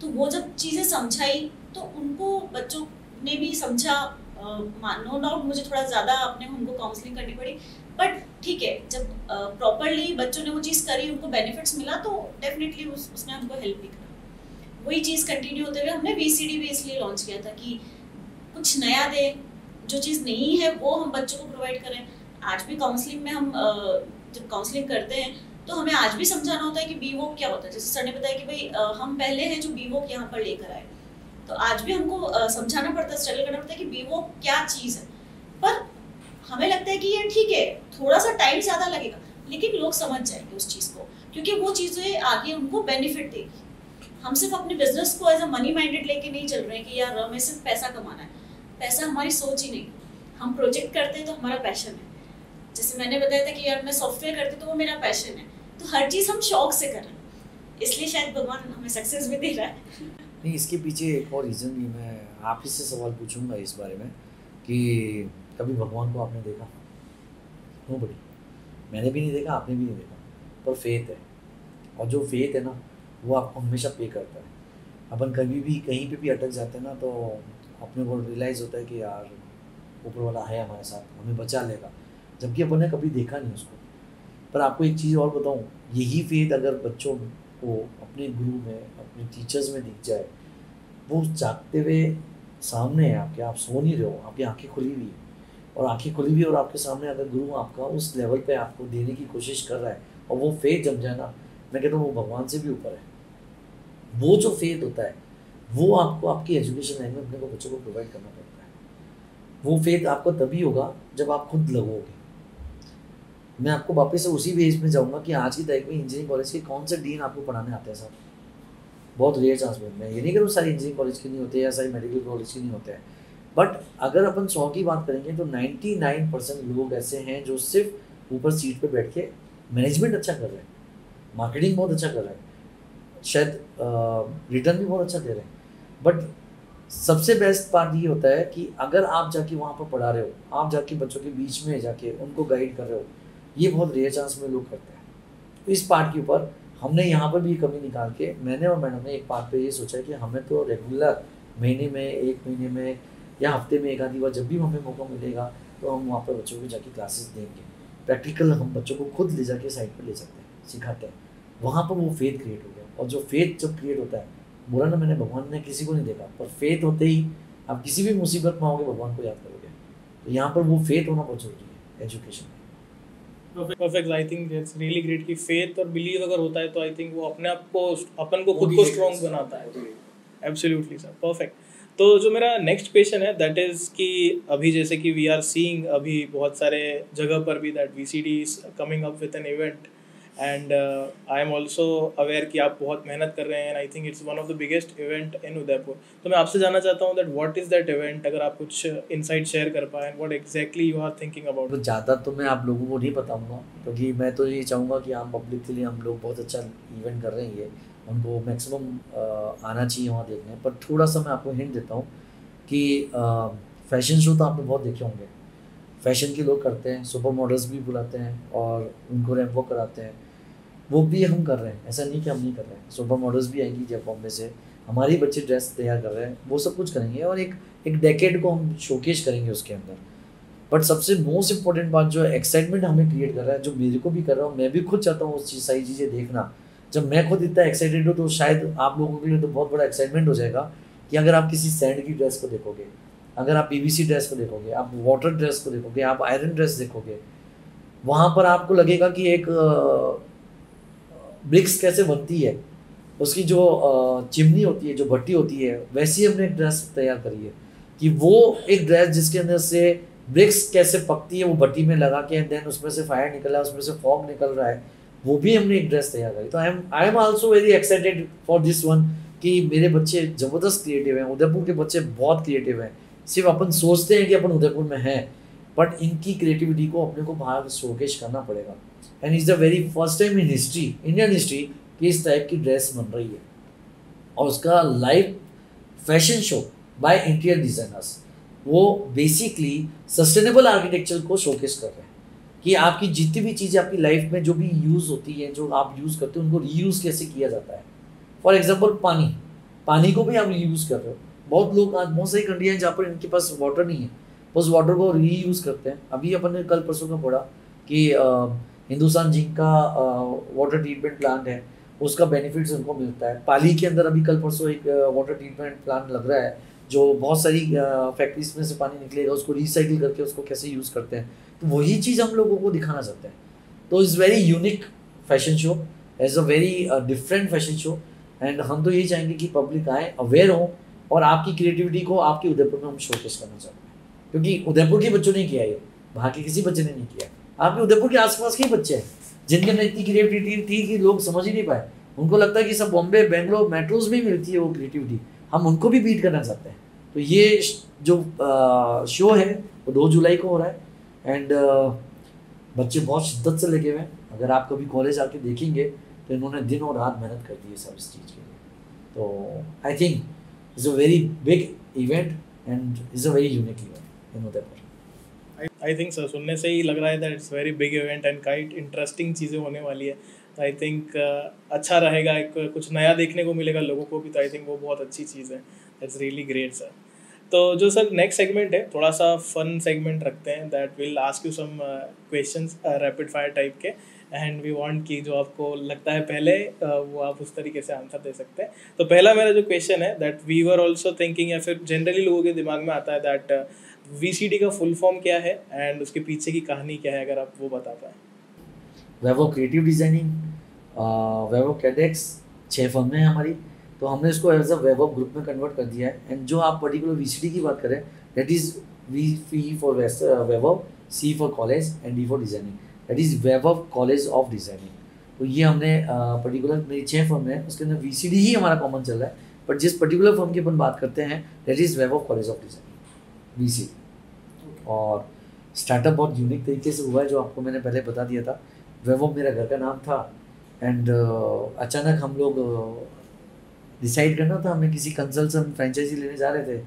तो वो जब चीज़ें समझाई तो उनको, बच्चों ने भी समझा। नो डाउट मुझे थोड़ा ज़्यादा अपने उनको काउंसलिंग करनी पड़ी, बट ठीक है, जब प्रॉपरली बच्चों ने वो चीज़ करी, उनको बेनिफिट्स मिला, तो डेफिनेटली उसने हमको हेल्प भी करा। वही चीज़ कंटिन्यू होते हुए हमने VCD भी इसलिए लॉन्च किया था कि कुछ नया दे, जो चीज़ नहीं है वो हम बच्चों को प्रोवाइड करें। आज भी काउंसलिंग में हम जब काउंसलिंग करते हैं तो हमें आज भी समझाना होता है कि BVOC क्या होता है। जैसे सर ने बताया कि भाई हम पहले हैं जो BVOC यहाँ पर लेकर आए, तो आज भी हमको समझाना पड़ता है, स्ट्रगल करना पड़ता है कि BVOC क्या चीज़ है। पर हमें लगता है कि ये ठीक है, थोड़ा सा टाइम ज़्यादा लगेगा, लेकिन लोग समझ जाएंगे उस चीज़ को, क्योंकि वो चीज़ें आगे उनको बेनिफिट देगी। हम सिर्फ अपने बिजनेस को एज अ मनी माइंडेड लेके नहीं चल रहे हैं कि यार हमें सिर्फ पैसा कमाना है। पैसा हमारी सोच ही नहीं, हम प्रोजेक्ट करते हैं तो हमारा पैशन है। जैसे मैंने बताया था कि यार मैं सॉफ्टवेयर करती तो वो मेरा पैशन है, तो हर चीज़ हम शौक से कर रहे हैं, इसलिए शायद भगवान हमें सक्सेस भी दे रहा है। नहीं, इसके पीछे एक और रीज़न भी मैं आप ही से सवाल पूछूंगा इस बारे में कि कभी भगवान को आपने देखा? नोबडी, मैंने भी नहीं देखा, आपने भी नहीं देखा, पर फेथ है। और जो फेथ है ना, वो आपको हमेशा पे करता है। अपन कभी भी कहीं पे भी अटक जाते हैं ना, तो अपने को रियलाइज़ होता है कि यार ऊपर वाला है हमारे साथ, हमें बचा लेगा, जबकि अपन ने कभी देखा नहीं उसको। पर आपको एक चीज़ और बताऊँ, यही फेथ अगर बच्चों को अपने गुरु में, अपने टीचर्स में दिख जाए, वो जागते हुए सामने है आपके, आप सो नहीं रहे हो, आपकी आंखें खुली हुई है, और आंखें खुली हुई और आपके सामने अगर गुरु आपका उस लेवल पे आपको देने की कोशिश कर रहा है, और वो फेथ जम जाए ना, मैं कहता हूँ वो भगवान से भी ऊपर है। वो जो फेथ होता है, वो आपको आपकी एजुकेशन लाइन में अपने को बच्चों को प्रोवाइड करना पड़ता है। वो फेथ आपको तभी होगा जब आप खुद लगोगे। मैं आपको वापस से उसी बेस में जाऊँगा कि आज की तारीख में इंजीनियरिंग कॉलेज के कौन से डीन आपको पढ़ाने आते हैं साहब? बहुत रेयर चांस में। मैं ये नहीं करूँ सारी इंजीनियरिंग कॉलेज के नहीं होते या सारी मेडिकल कॉलेज के नहीं होते हैं, बट अगर अपन 100 की बात करेंगे तो 99% लोग ऐसे हैं जो सिर्फ ऊपर सीट पे बैठ के मैनेजमेंट अच्छा कर रहे हैं, मार्केटिंग बहुत अच्छा कर रहे हैं, शायद रिटर्न भी बहुत अच्छा दे रहे हैं। बट सबसे बेस्ट पार्ट ये होता है कि अगर आप जाके वहाँ पर पढ़ा रहे हो, आप जाके बच्चों के बीच में जाके उनको गाइड कर रहे हो, ये बहुत रेयर चांस में लोग करते हैं। तो इस पार्ट के ऊपर हमने यहाँ पर भी कमी निकाल के, मैंने और मैडम ने एक पार्ट पे ये सोचा कि हमें तो रेगुलर महीने में, एक महीने में या हफ्ते में एक आधी बार जब भी हमें मौका मिलेगा तो हम वहाँ पर बच्चों को जाके क्लासेस देंगे। प्रैक्टिकल हम बच्चों को खुद ले जाके साइड पर ले सकते हैं, सिखाते हैं। वहाँ पर वो फेथ क्रिएट हो गया। और जो फेथ जब क्रिएट होता है, बोला ना मैंने, भगवान ने किसी को नहीं देखा, पर फेथ होते ही आप किसी भी मुसीबत में आओगे भगवान को याद करोगे। तो यहाँ पर वो फेथ होना बहुत जरूरी है एजुकेशन में। Perfect, I think that's really great कि फेथ और बिलीव अगर होता है तो आई थिंक वो अपने आप को, अपन को खुद को स्ट्रॉन्ग बनाता है। Absolutely sir, perfect. तो जो मेरा नेक्स्ट क्वेश्चन है दैट इज़ कि अभी जैसे कि वी आर सीइंग अभी बहुत सारे जगह पर भी that VCD is coming up with an event, and I am also aware कि आप बहुत मेहनत कर रहे हैं, and I think it's one of the biggest event in Udaipur. तो मैं आपसे जानना चाहता हूँ that what is that event, अगर आप कुछ इनसाइट शेयर कर पाएँ, what exactly you are thinking about. तो ज़्यादा तो मैं आप लोगों को नहीं बताऊँगा, क्योंकि मैं तो ये चाहूँगा कि आम पब्लिक के लिए हम लोग बहुत अच्छा इवेंट कर रहे हैं, ये उनको मैक्सिमम आना चाहिए वहाँ देखने। पर थोड़ा सा मैं आपको हिंट देता हूँ कि फैशन शो तो आपने बहुत देखे होंगे, फैशन के लोग करते हैं, सुपर मॉडल्स भी बुलाते हैं और उनको रैंप वॉक कराते हैं, वो भी हम कर रहे हैं। ऐसा नहीं कि हम नहीं कर रहे हैं, सुपर मॉडल्स भी आएंगी जब बॉम्बे से, हमारे बच्चे ड्रेस तैयार कर रहे हैं, वो सब कुछ करेंगे और एक डेकेड को हम शोकेस करेंगे उसके अंदर। बट सबसे मोस्ट इंपॉर्टेंट बात जो है, एक्साइटमेंट हमें क्रिएट कर रहा है, जो मेरे को भी कर रहा हूँ, मैं भी खुद चाहता हूँ उस चीज़, सारी चीज़ें देखना। जब मैं खुद इतना एक्साइटेड हूँ तो शायद आप लोगों के लिए तो बहुत बड़ा एक्साइटमेंट हो जाएगा कि अगर आप किसी सैंड की ड्रेस को देखोगे, अगर आप PVC ड्रेस को देखोगे, आप वाटर ड्रेस को देखोगे, आप आयरन ड्रेस देखोगे, वहाँ पर आपको लगेगा कि एक ब्रिक्स कैसे बनती है, उसकी जो चिमनी होती है, जो भट्टी होती है, वैसी हमने एक ड्रेस तैयार करी है कि वो एक ड्रेस जिसके अंदर से ब्रिक्स कैसे पकती है, वो भट्टी में लगा के देन उसमें से फायर निकल रहा है, उसमें से फॉग निकल रहा है, वो भी हमने एक ड्रेस तैयार करी। तो I am also very excited for this one कि मेरे बच्चे ज़बरदस्त क्रिएटिव हैं, उदयपुर के बच्चे बहुत क्रिएटिव हैं। सिर्फ अपन सोचते हैं कि अपन उदयपुर में हैं, बट इनकी क्रिएटिविटी को अपने को बाहर शोकेश करना पड़ेगा। And is the very first time in history, Indian history, कि इस टाइप की ड्रेस बन रही है और उसका live fashion show by interior designers. वो बेसिकली सस्टेनेबल आर्किटेक्चर को शोकेस कर रहे हैं कि आपकी जितनी भी चीज़ें आपकी लाइफ में जो भी यूज़ होती है, जो आप यूज़ करते हो, उनको रीयूज़ कैसे किया जाता है। फॉर एग्जांपल पानी को भी आप रीयूज़ कर रहे हो। बहुत लोग आज बहुत सारी कंट्रियाँ हैं जहाँ पर इनके पास वाटर नहीं है, उस वाटर को रीयूज़ करते हैं। अभी अपन ने कल परसों का पढ़ा कि हिंदुस्तान जिंक का वाटर ट्रीटमेंट प्लांट है, उसका बेनिफिट्स उनको मिलता है। पाली के अंदर अभी कल परसों एक वाटर ट्रीटमेंट प्लांट लग रहा है, जो बहुत सारी फैक्ट्रीज में से पानी निकलेगा, उसको रिसाइकिल करके उसको कैसे यूज़ करते हैं। तो वही चीज़ हम लोगों को दिखाना चाहते हैं। तो is very unique fashion show, as a very different fashion show. And हम तो यही चाहेंगे कि पब्लिक आए, अवेयर हो, और आपकी क्रिएटिविटी को आपके उदयपुर में हम शोकेस करना चाहते हैं। क्योंकि उदयपुर के बच्चों ने किया है, बाहर के किसी बच्चे ने नहीं किया। आपके उदयपुर के आसपास के ही बच्चे हैं जिनके अंदर इतनी क्रिएटिविटी थी कि लोग समझ ही नहीं पाए। उनको लगता है कि सब बॉम्बे, बेंगलोर, मेट्रोज में ही मिलती है वो क्रिएटिविटी। हम उनको भी बीट करना चाहते हैं। तो ये जो शो है वो 2 जुलाई को हो रहा है। एंड बच्चे बहुत शिद्दत से लगे हुए हैं। अगर आप कभी कॉलेज आके देखेंगे तो इन्होंने दिन और रात मेहनत कर दी है सब इस चीज़ के लिए। तो आई think it's a very big event and it's a very unique event in Udaipur. I think sir, सुनने से ही लग रहा है that it's very big event and kite interesting चीज़ें होने वाली है। तो आई थिंक अच्छा रहेगा, एक कुछ नया देखने को मिलेगा लोगों को भी। तो आई थिंक वो बहुत अच्छी चीज़ है। That's really great sir. तो जो सर नेक्स्ट सेगमेंट है, थोड़ा सा फन सेगमेंट रखते हैं, that will ask you some questions rapid fire type के। एंड वी वांट कि जो आपको लगता है पहले वो आप उस तरीके से आंसर दे सकते हैं। तो पहला मेरा जो क्वेश्चन है, that we were also thinking, या फिर जनरली लोगों के दिमाग में आता है, दैट VCD का फुल फॉर्म क्या है एंड उसके पीछे की कहानी क्या है, अगर आप वो बता पाएँ। वैभव क्रिएटिव डिज़ाइनिंग, वैभव कैडेक्स 6 फर्में हैं हमारी। तो हमने इसको एज अ वैभव ग्रुप में कन्वर्ट कर दिया है। एंड जो आप पर्टिकुलर VCD की बात करें, that is V for Vaibhav, C for college and D for designing, that is Vaibhav college of designing. तो ये हमने पर्टिकुलर मेरी 6 फर्म है, उसके अंदर VCD ही हमारा कॉमन चल रहा है। बट जिस पर्टिकुलर फर्म की अपन बात करते हैं, that is Vaibhav college of designing, VCD। और स्टार्टअप बहुत यूनिक तरीके से हुआ है, जो आपको मैंने पहले बता दिया था। वैभव मेरा घर का नाम था। एंड अचानक हम लोग डिसाइड करना था, हमें किसी कंसल्टेंट फ्रेंचाइजी लेने जा रहे थे।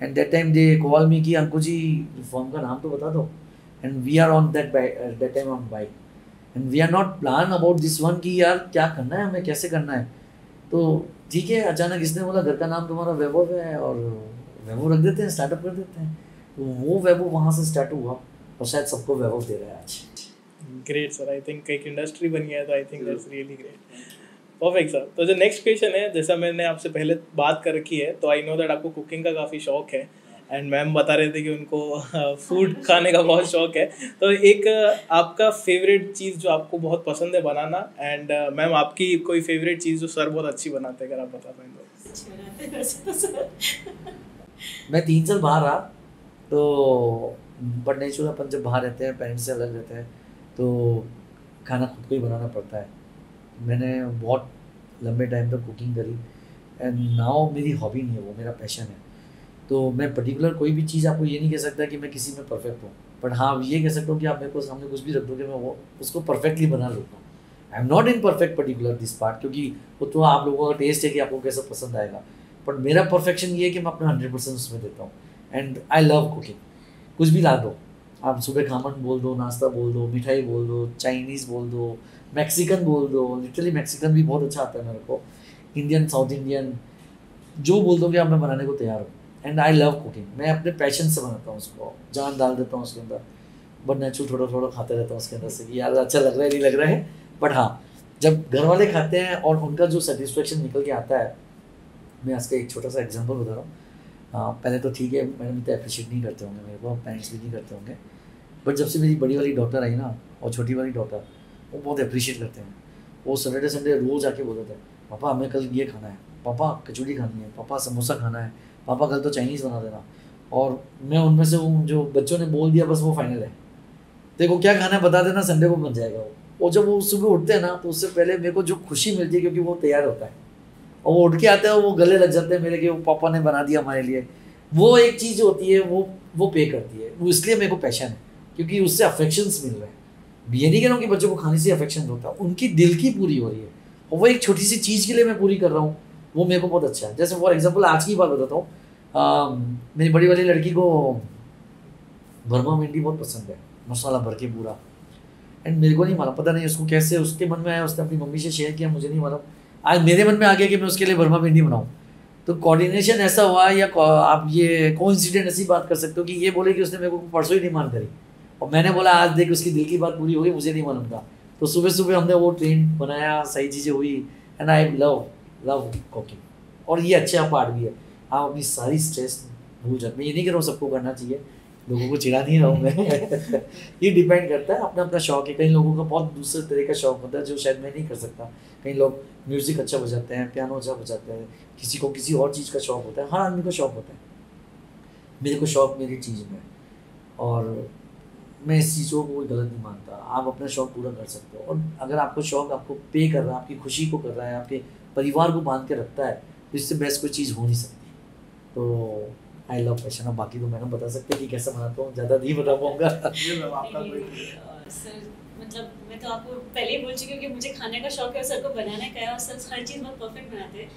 And that time they call me कि अंकुर जी फर्म का नाम तो बता दो। And we are on that time on bike, and we are not plan about this one कि यार क्या करना है, हमें कैसे करना है। तो ठीक है, अचानक इसने बोला घर का नाम तुम्हारा वैभव है और वैभव रख देते हैं, स्टार्टअप कर देते हैं। तो वो वैभव वहाँ से स्टार्ट हुआ और शायद सबको वैभव दे रहा है आज। ग्रेट सर, आई थिंक एक इंडस्ट्री बन गया है। तो I think that's really great. Perfect sir. तो जो नेक्स्ट क्वेश्चन है, जैसा मैंने आपसे पहले बात कर रखी है, तो आई नो दैट आपको कुकिंग का काफ़ी शौक है। एंड मैम बता रहे थे कि उनको फूड खाने का बहुत शौक है। तो एक आपका फेवरेट चीज़ जो आपको बहुत पसंद है बनाना, एंड मैम आपकी कोई फेवरेट चीज़ जो सर बहुत अच्छी बनाते हैं, अगर आप बता पाएँ तो। मैं 3 साल बाहर रहा, तो बट नेचुरल अपन जब बाहर रहते हैं, पेरेंट्स से अलग रहते हैं, तो खाना खुद को ही बनाना पड़ता है। मैंने बहुत लंबे टाइम तक कुकिंग करी एंड नाउ मेरी हॉबी नहीं है, वो मेरा पैशन है। तो मैं पर्टिकुलर कोई भी चीज़ आपको ये नहीं कह सकता कि मैं किसी में परफेक्ट हूँ, बट हाँ ये कह सकता हूँ कि आप मेरे को सामने कुछ भी रख दो कि मैं वो उसको परफेक्टली बना लूँगा। I am not in perfect particular this part, क्योंकि वो तो आप लोगों का टेस्ट है कि आपको कैसा पसंद आएगा। बट मेरा परफेक्शन ये है कि मैं अपना 100% उसमें देता हूँ। And I love cooking. कुछ भी ला दो, आप सुबह खामन बोल दो, नाश्ता बोल दो, मिठाई बोल दो, चाइनीज़ बोल दो, मैक्सिकन बोल दो। लिटरली मैक्सिकन भी बहुत अच्छा आता है मेरे को, इंडियन, साउथ इंडियन, जो बोल दो कि आप मैं बनाने को तैयार हूँ। And I love cooking. मैं अपने पैशन से बनाता हूँ उसको, जान डाल देता हूँ उसके अंदर। बट नेचुरल थोड़ा थोड़ा खाते रहता हूँ उसके अंदर से कि यार अच्छा लग रहा है, नहीं लग रहा है। बट हाँ, जब घर वाले खाते हैं और उनका जो सेटिस्फेक्शन निकल के आता है, मैं इसका एक छोटा सा एग्जाम्पल बता रहा हूँ। पहले तो ठीक है, मैडम तो अप्रिशिएट नहीं करते होंगे मेरे को, पेरेंट्स भी नहीं करते होंगे। बट जब से मेरी बड़ी वाली डॉटर आई ना, और छोटी वाली डॉटर, वो बहुत अप्रिशिएट करते हैं। वो सैटरडे संडे रोज़ आके बोलते थे, पापा हमें कल ये खाना है, पापा कचौड़ी खानी है, पापा समोसा खाना है, पापा कल तो चाइनीज़ बना देना। और मैं उनमें से हूँ जो बच्चों ने बोल दिया बस वो फाइनल है, देखो क्या खाना है बता देना, संडे को बन जाएगा वो। और जब वो सुबह उठते हैं ना, तो उससे पहले मेरे को जो खुशी मिलती है, क्योंकि वो तैयार होता है और वो उठ के आते हैं, वो गले लग जाते हैं मेरे कि वो पापा ने बना दिया हमारे लिए। वो एक चीज़ होती है, वो पे करती है, वो इसलिए मेरे को पैशन है। क्योंकि उससे अफेक्शंस मिल रहे हैं। ये नहीं कह रहा हूँ कि बच्चों को खाने से अफेक्शन होता है, उनकी दिल की पूरी हो रही है, और वो एक छोटी सी चीज़ के लिए मैं पूरी कर रहा हूँ, वो मेरे को बहुत अच्छा है। जैसे फॉर एग्जांपल आज की बात बताता हूँ, मेरी बड़ी वाली लड़की को भरमा भिंडी बहुत पसंद है, मसाला भर के पूरा। एंड मेरे को नहीं मालूम, पता नहीं उसको कैसे उसके मन में आया, उसने अपनी मम्मी से शेयर किया, मुझे नहीं मालूम, आज मेरे मन में आ गया कि मैं उसके लिए भरमा भिंडी बनाऊँ। तो कोऑर्डिनेशन ऐसा हुआ, या आप ये कोइंसिडेंट ऐसी बात कर सकते हो कि ये बोले कि उसने मेरे को परसों ही डिमांड करी और मैंने बोला आज देख उसकी दिल की बात पूरी हो गई, मुझे नहीं मालूम था। तो सुबह सुबह हमने वो ट्रेन बनाया, सही चीज़ें हुई, एंड आई लव कुकिंग। और ये अच्छा पार्ट भी है, आप अपनी सारी स्ट्रेस भूल जाते। मैं ये नहीं कह रहा हूँ सबको करना चाहिए, लोगों को चिढ़ा नहीं रहा हूँ मैं ये डिपेंड करता है, अपना अपना शौक है। कई लोगों का बहुत दूसरे तरह का शौक होता है जो शायद मैं नहीं कर सकता। कई लोग म्यूज़िक अच्छा बजाते हैं, पियानो अच्छा बजाते हैं, किसी को किसी और चीज़ का शौक होता है, हर आदमी को शौक होता है। मेरे को शौक मेरी चीज़ में, और मैं इस चीज़ों को कोई गलत नहीं मानता। आप अपना शौक पूरा कर सकते हो, और अगर आपको शौक आपको पे कर रहा है, आपकी खुशी को कर रहा है, आपके परिवार को बांध के रखता है, तो इससे बेस्ट कोई चीज़ हो नहीं सकती। तो आई लव पैशन। अब बाकी तो मैडम बता सकते हैं कि कैसे बनाता हूँ, ज़्यादा नहीं बता पाऊँगा। सर मतलब मैं तो आपको पहले ही बोल चुकी हूँ कि मुझे खाने का शौक है और सर को बनाने का है, और सर हर चीज़ बहुत परफेक्ट बनाते हैं।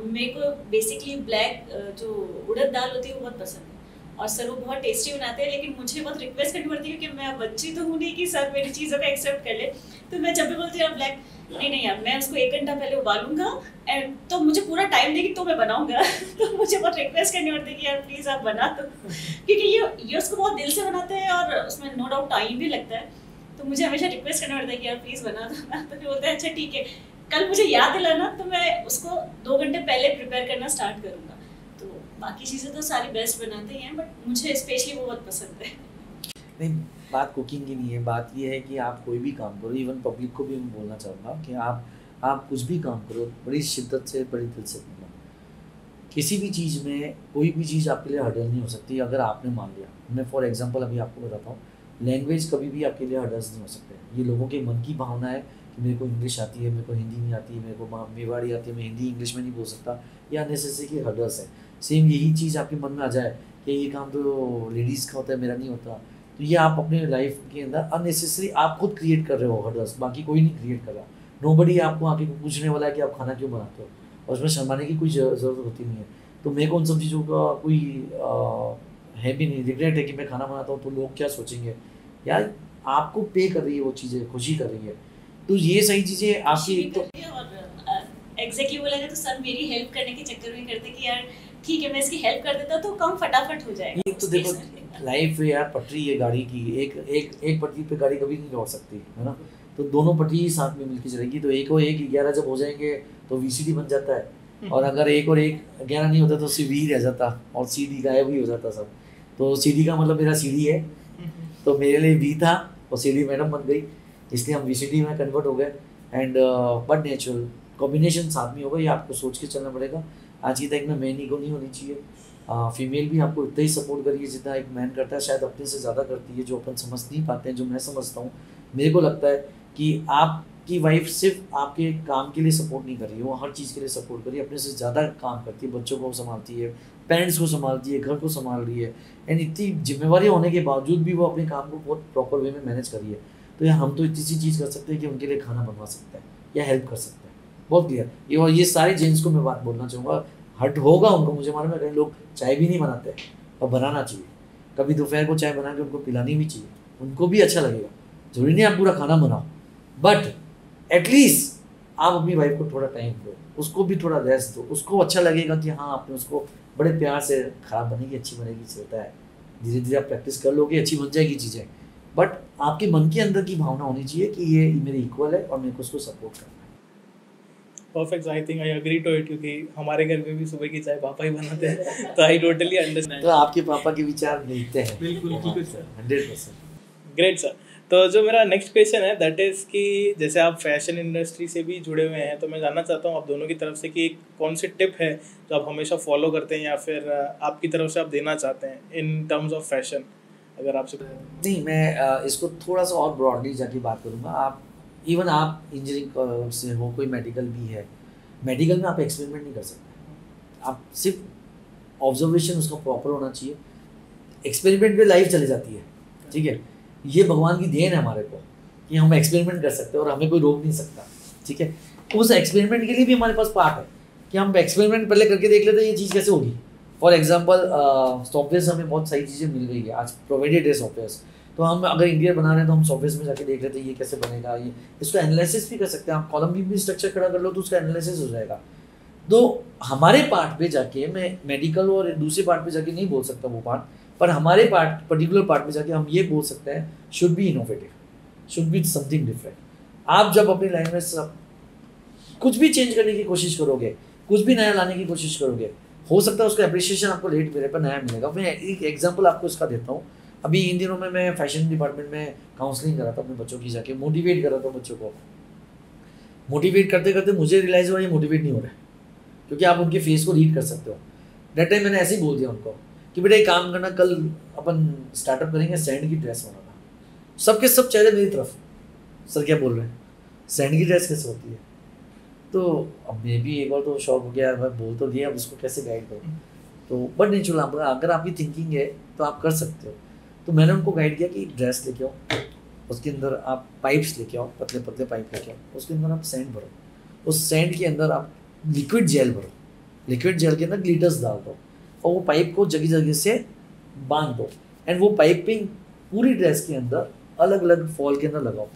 मेरे को बेसिकली ब्लैक जो उड़द दाल होती है वो बहुत पसंद है, और सर वो बहुत टेस्टी बनाते हैं। लेकिन मुझे बहुत रिक्वेस्ट करनी पड़ती है क्योंकि मैं बच्ची तो हूँ नहीं कि सर मेरी चीज़ों को एक्सेप्ट कर ले। तो मैं जब भी बोलती हूँ ब्लैक, नहीं यार मैं उसको 1 घंटा पहले उबालूंगा एंड तो मुझे पूरा टाइम देगी तो मैं बनाऊंगा तो मुझे बहुत रिक्वेस्ट करनी पड़ती है कि यार प्लीज़ आप बना दो, क्योंकि ये उसको बहुत दिल से बनाते हैं और उसमें नो डाउट टाइम भी लगता है। तो मुझे हमेशा रिक्वेस्ट करना पड़ता है कि यार प्लीज़ बना दो ना। तो फिर बोलते हैं अच्छा ठीक है, कल मुझे याद दिलाना तो मैं उसको 2 घंटे पहले प्रिपेयर करना स्टार्ट करूँगा। तो बाकी चीज़ें तो सारी बेस्ट बनाते ही हैं, बट मुझे स्पेशली वो बहुत पसंद है। नहीं, बात कुकिंग की नहीं है, बात ये है कि आप कोई भी काम करो, इवन पब्लिक को भी मैं बोलना चाहूँगा कि आप कुछ भी काम करो बड़ी शिद्दत से, बड़ी दिल से करो। किसी भी चीज़ में कोई भी चीज़ आपके लिए हर्डल नहीं हो सकती अगर आपने मान लिया। मैं फॉर एग्जांपल अभी आपको बताता हूँ, लैंग्वेज कभी भी आपके लिए हर्डल्स नहीं हो सकते। ये लोगों के मन की भावना है कि मेरे को इंग्लिश आती है, मेरे को हिंदी नहीं आती है, मेरे को मेवाड़ी आती है, मैं हिंदी इंग्लिश में नहीं बोल सकता, या अननेसेसरी की हर्डल्स है। सेम यही चीज़ आपके मन में आ जाए कि ये काम तो लेडीज़ का होता है, मेरा नहीं होता, तो ये आप अपने लाइफ के अंदर अननेसेसरी आप खुद क्रिएट कर रहे हो हर्डल्स, बाकी कोई नहीं क्रिएट कर रहा। नोबडी आपको आके पूछने वाला है कि आप खाना क्यों बनाते हो, और उसमें शर्माने की कोई ज़रूरत होती नहीं है। तो मेरे को उन सब चीज़ों का कोई है भी नहीं, रिग्रेट है कि मैं खाना बनाता हूँ तो लोग क्या सोचेंगे। यार आपको पे कर रही है वो चीज़ें, खुशी कर रही है, तो ये सही चीज़ें आपकी एक तो एग्जैक्टली बोला जाए तो सर मेरी हेल्प करने के चक्कर में करते कि यार ठीक है मैं इसकी हेल्प कर देता तो काम फटाफट हो जाएगा। ये तो देखो लाइफ है यार, पटरी है गाड़ी की, एक पटरी पे गाड़ी कभी नहीं लौट सकती है ना, तो दोनों पटरी ही साथ में मिलकर चलेगी। तो एक और एक 11 जब हो जाएंगे तो वीसीडी बन जाता है, और अगर एक और एक 11 नहीं होता तो सिर्फ वी रह जाता और सीडी गायब ही हो जाता सब। तो सीडी का मतलब मेरा सीडी है, तो मेरे लिए वी था और सीडी मैडम बन गई, इसलिए हम वीसीडी में कन्वर्ट हो गए। एंड बट नेचुरल कॉम्बिनेशन साथ में होगा, ये आपको सोच के चलना पड़ेगा। आज की तारीख में मैन ईगो नहीं होनी चाहिए। फीमेल भी आपको इतना ही सपोर्ट करिए जितना एक मैन करता है, शायद अपने से ज़्यादा करती है, जो अपन समझ नहीं पाते हैं, जो मैं समझता हूँ। मेरे को लगता है कि आपकी वाइफ सिर्फ आपके काम के लिए सपोर्ट नहीं कर रही है, वो हर चीज़ के लिए सपोर्ट कर रही है, अपने से ज़्यादा काम करती है, बच्चों को संभालती है, पेरेंट्स को संभालती है, घर को संभाल रही है, एंड इतनी जिम्मेवारी होने के बावजूद भी वो अपने काम को बहुत प्रॉपर वे में मैनेज कर रही है। तो यार हम तो इतनी सी चीज़ कर सकते हैं कि उनके लिए खाना बनवा सकते हैं या हेल्प कर सकते हैं, बहुत क्लियर। ये और ये सारे जेंट्स को मैं बात बोलना चाहूँगा, हट होगा उनको, मुझे मालूम है कई लोग चाय भी नहीं बनाते और बनाना चाहिए, कभी दोपहर को चाय बना के उनको पिलानी भी चाहिए, उनको भी अच्छा लगेगा। जरूरी नहीं आप पूरा खाना बनाओ, बट एटलीस्ट आप अपनी वाइफ को थोड़ा टाइम दो, उसको भी थोड़ा रेस्ट दो, उसको अच्छा लगेगा कि हाँ आपने उसको बड़े प्यार से, खराब बनेगी अच्छी बनेगी चलता है, धीरे धीरे आप प्रैक्टिस कर लोगे अच्छी बन जाएगी चीज़ें, बट आपके मन के अंदर की भावना होनी चाहिए कि ये मेरे इक्वल है और मेरे को उसको सपोर्ट करना है। Perfect, I think I agree to it, क्योंकि हमारे घर में भी सुबह की चाय पापा ही बनाते हैं, तो आई टोटली अंडरस्टैंड। तो आपके पापा के विचार मिलते हैं। बिल्कुल सर, 100%। Great sir. तो जो मेरा नेक्स्ट क्वेश्चन है दैट इज़ कि जैसे आप फैशन इंडस्ट्री से भी जुड़े हुए हैं, तो मैं जानना चाहता हूँ आप दोनों की तरफ से कि कौन सी टिप है जो आप हमेशा फॉलो करते हैं या फिर आपकी तरफ से आप देना चाहते हैं इन टर्म्स ऑफ फैशन, अगर आपसे। नहीं, मैं इसको थोड़ा सा और ब्रॉडली जाके बात करूँगा। आप इवन आप इंजीनियरिंग से हो, कोई मेडिकल भी है, मेडिकल में आप एक्सपेरिमेंट नहीं कर सकते, आप सिर्फ ऑब्जर्वेशन उसका प्रॉपर होना चाहिए। एक्सपेरिमेंट पे लाइफ चली जाती है, ठीक है, ये भगवान की देन है हमारे को कि हम एक्सपेरिमेंट कर सकते हैं और हमें कोई रोक नहीं सकता, ठीक है। उस एक्सपेरिमेंट के लिए भी हमारे पास पार्ट है कि हम एक्सपेरिमेंट पहले करके देख लेते हैं ये चीज़ कैसे होगी। फॉर एग्जाम्पल सॉफ्टवेयर से हमें बहुत सारी चीज़ें मिल गई है, आज प्रोवाइडेड है सॉफ्टवेयर, तो हम अगर इंटीरियर बना रहे हैं तो हम सॉफ्टवेयर में जाके देख लेते हैं ये कैसे बनेगा, ये इसका एनालिसिस भी कर सकते हैं। आप कॉलम भी स्ट्रक्चर खड़ा कर लो तो उसका एनालिसिस हो जाएगा। तो हमारे पार्ट पे जाके, मैं मेडिकल और दूसरे पार्ट पे जाके नहीं बोल सकता वो पार्ट, पर हमारे पार्ट पर्टिकुलर पार्ट पे जाके हम ये बोल सकते हैं should be innovative, should be something different. आप जब अपनी लाइन में सब कुछ भी चेंज करने की कोशिश करोगे, कुछ भी नया लाने की कोशिश करोगे, हो सकता है उसका अप्रिशिएशन आपको लेट मिले पर नया मिलेगा। मैं एक एग्जांपल आपको इसका देता हूँ। अभी इन दिनों में मैं फैशन डिपार्टमेंट में काउंसलिंग कर रहा था अपने बच्चों की, जाके मोटिवेट कर रहा था बच्चों को। मोटिवेट करते करते मुझे रियलाइज़ हुआ ये मोटिवेट नहीं हो रहा है, क्योंकि आप उनके फेस को रीड कर सकते हो। दैट टाइम मैंने ऐसे ही बोल दिया उनको कि बेटा एक काम करना, कल अपन स्टार्टअप करेंगे सैंड की ड्रेस बनाना। सबके सब चेहरे मेरी तरफ, सर क्या बोल रहे हैं, सैंड की ड्रेस कैसे होती है? तो अब मैं भी एक बार तो शॉक हो गया, मैं बोल तो दिया, अब उसको कैसे गाइड करूँ। तो बट नहीं चला, अगर आपकी थिंकिंग है तो आप कर सकते हो। तो मैंने उनको गाइड किया कि ड्रेस लेके आओ, उसके अंदर आप पाइप्स लेके आओ, पतले पतले पाइप लेके आओ, उसके अंदर आप सैंड भरो, उस सैंड के अंदर आप लिक्विड जेल भरो, लिक्विड जेल के अंदर ग्लिटर्स डाल दो और वो पाइप को जगह जगह से बांध दो, एंड वो पाइपिंग पूरी ड्रेस के अंदर अलग अलग फॉल के अंदर लगाओ।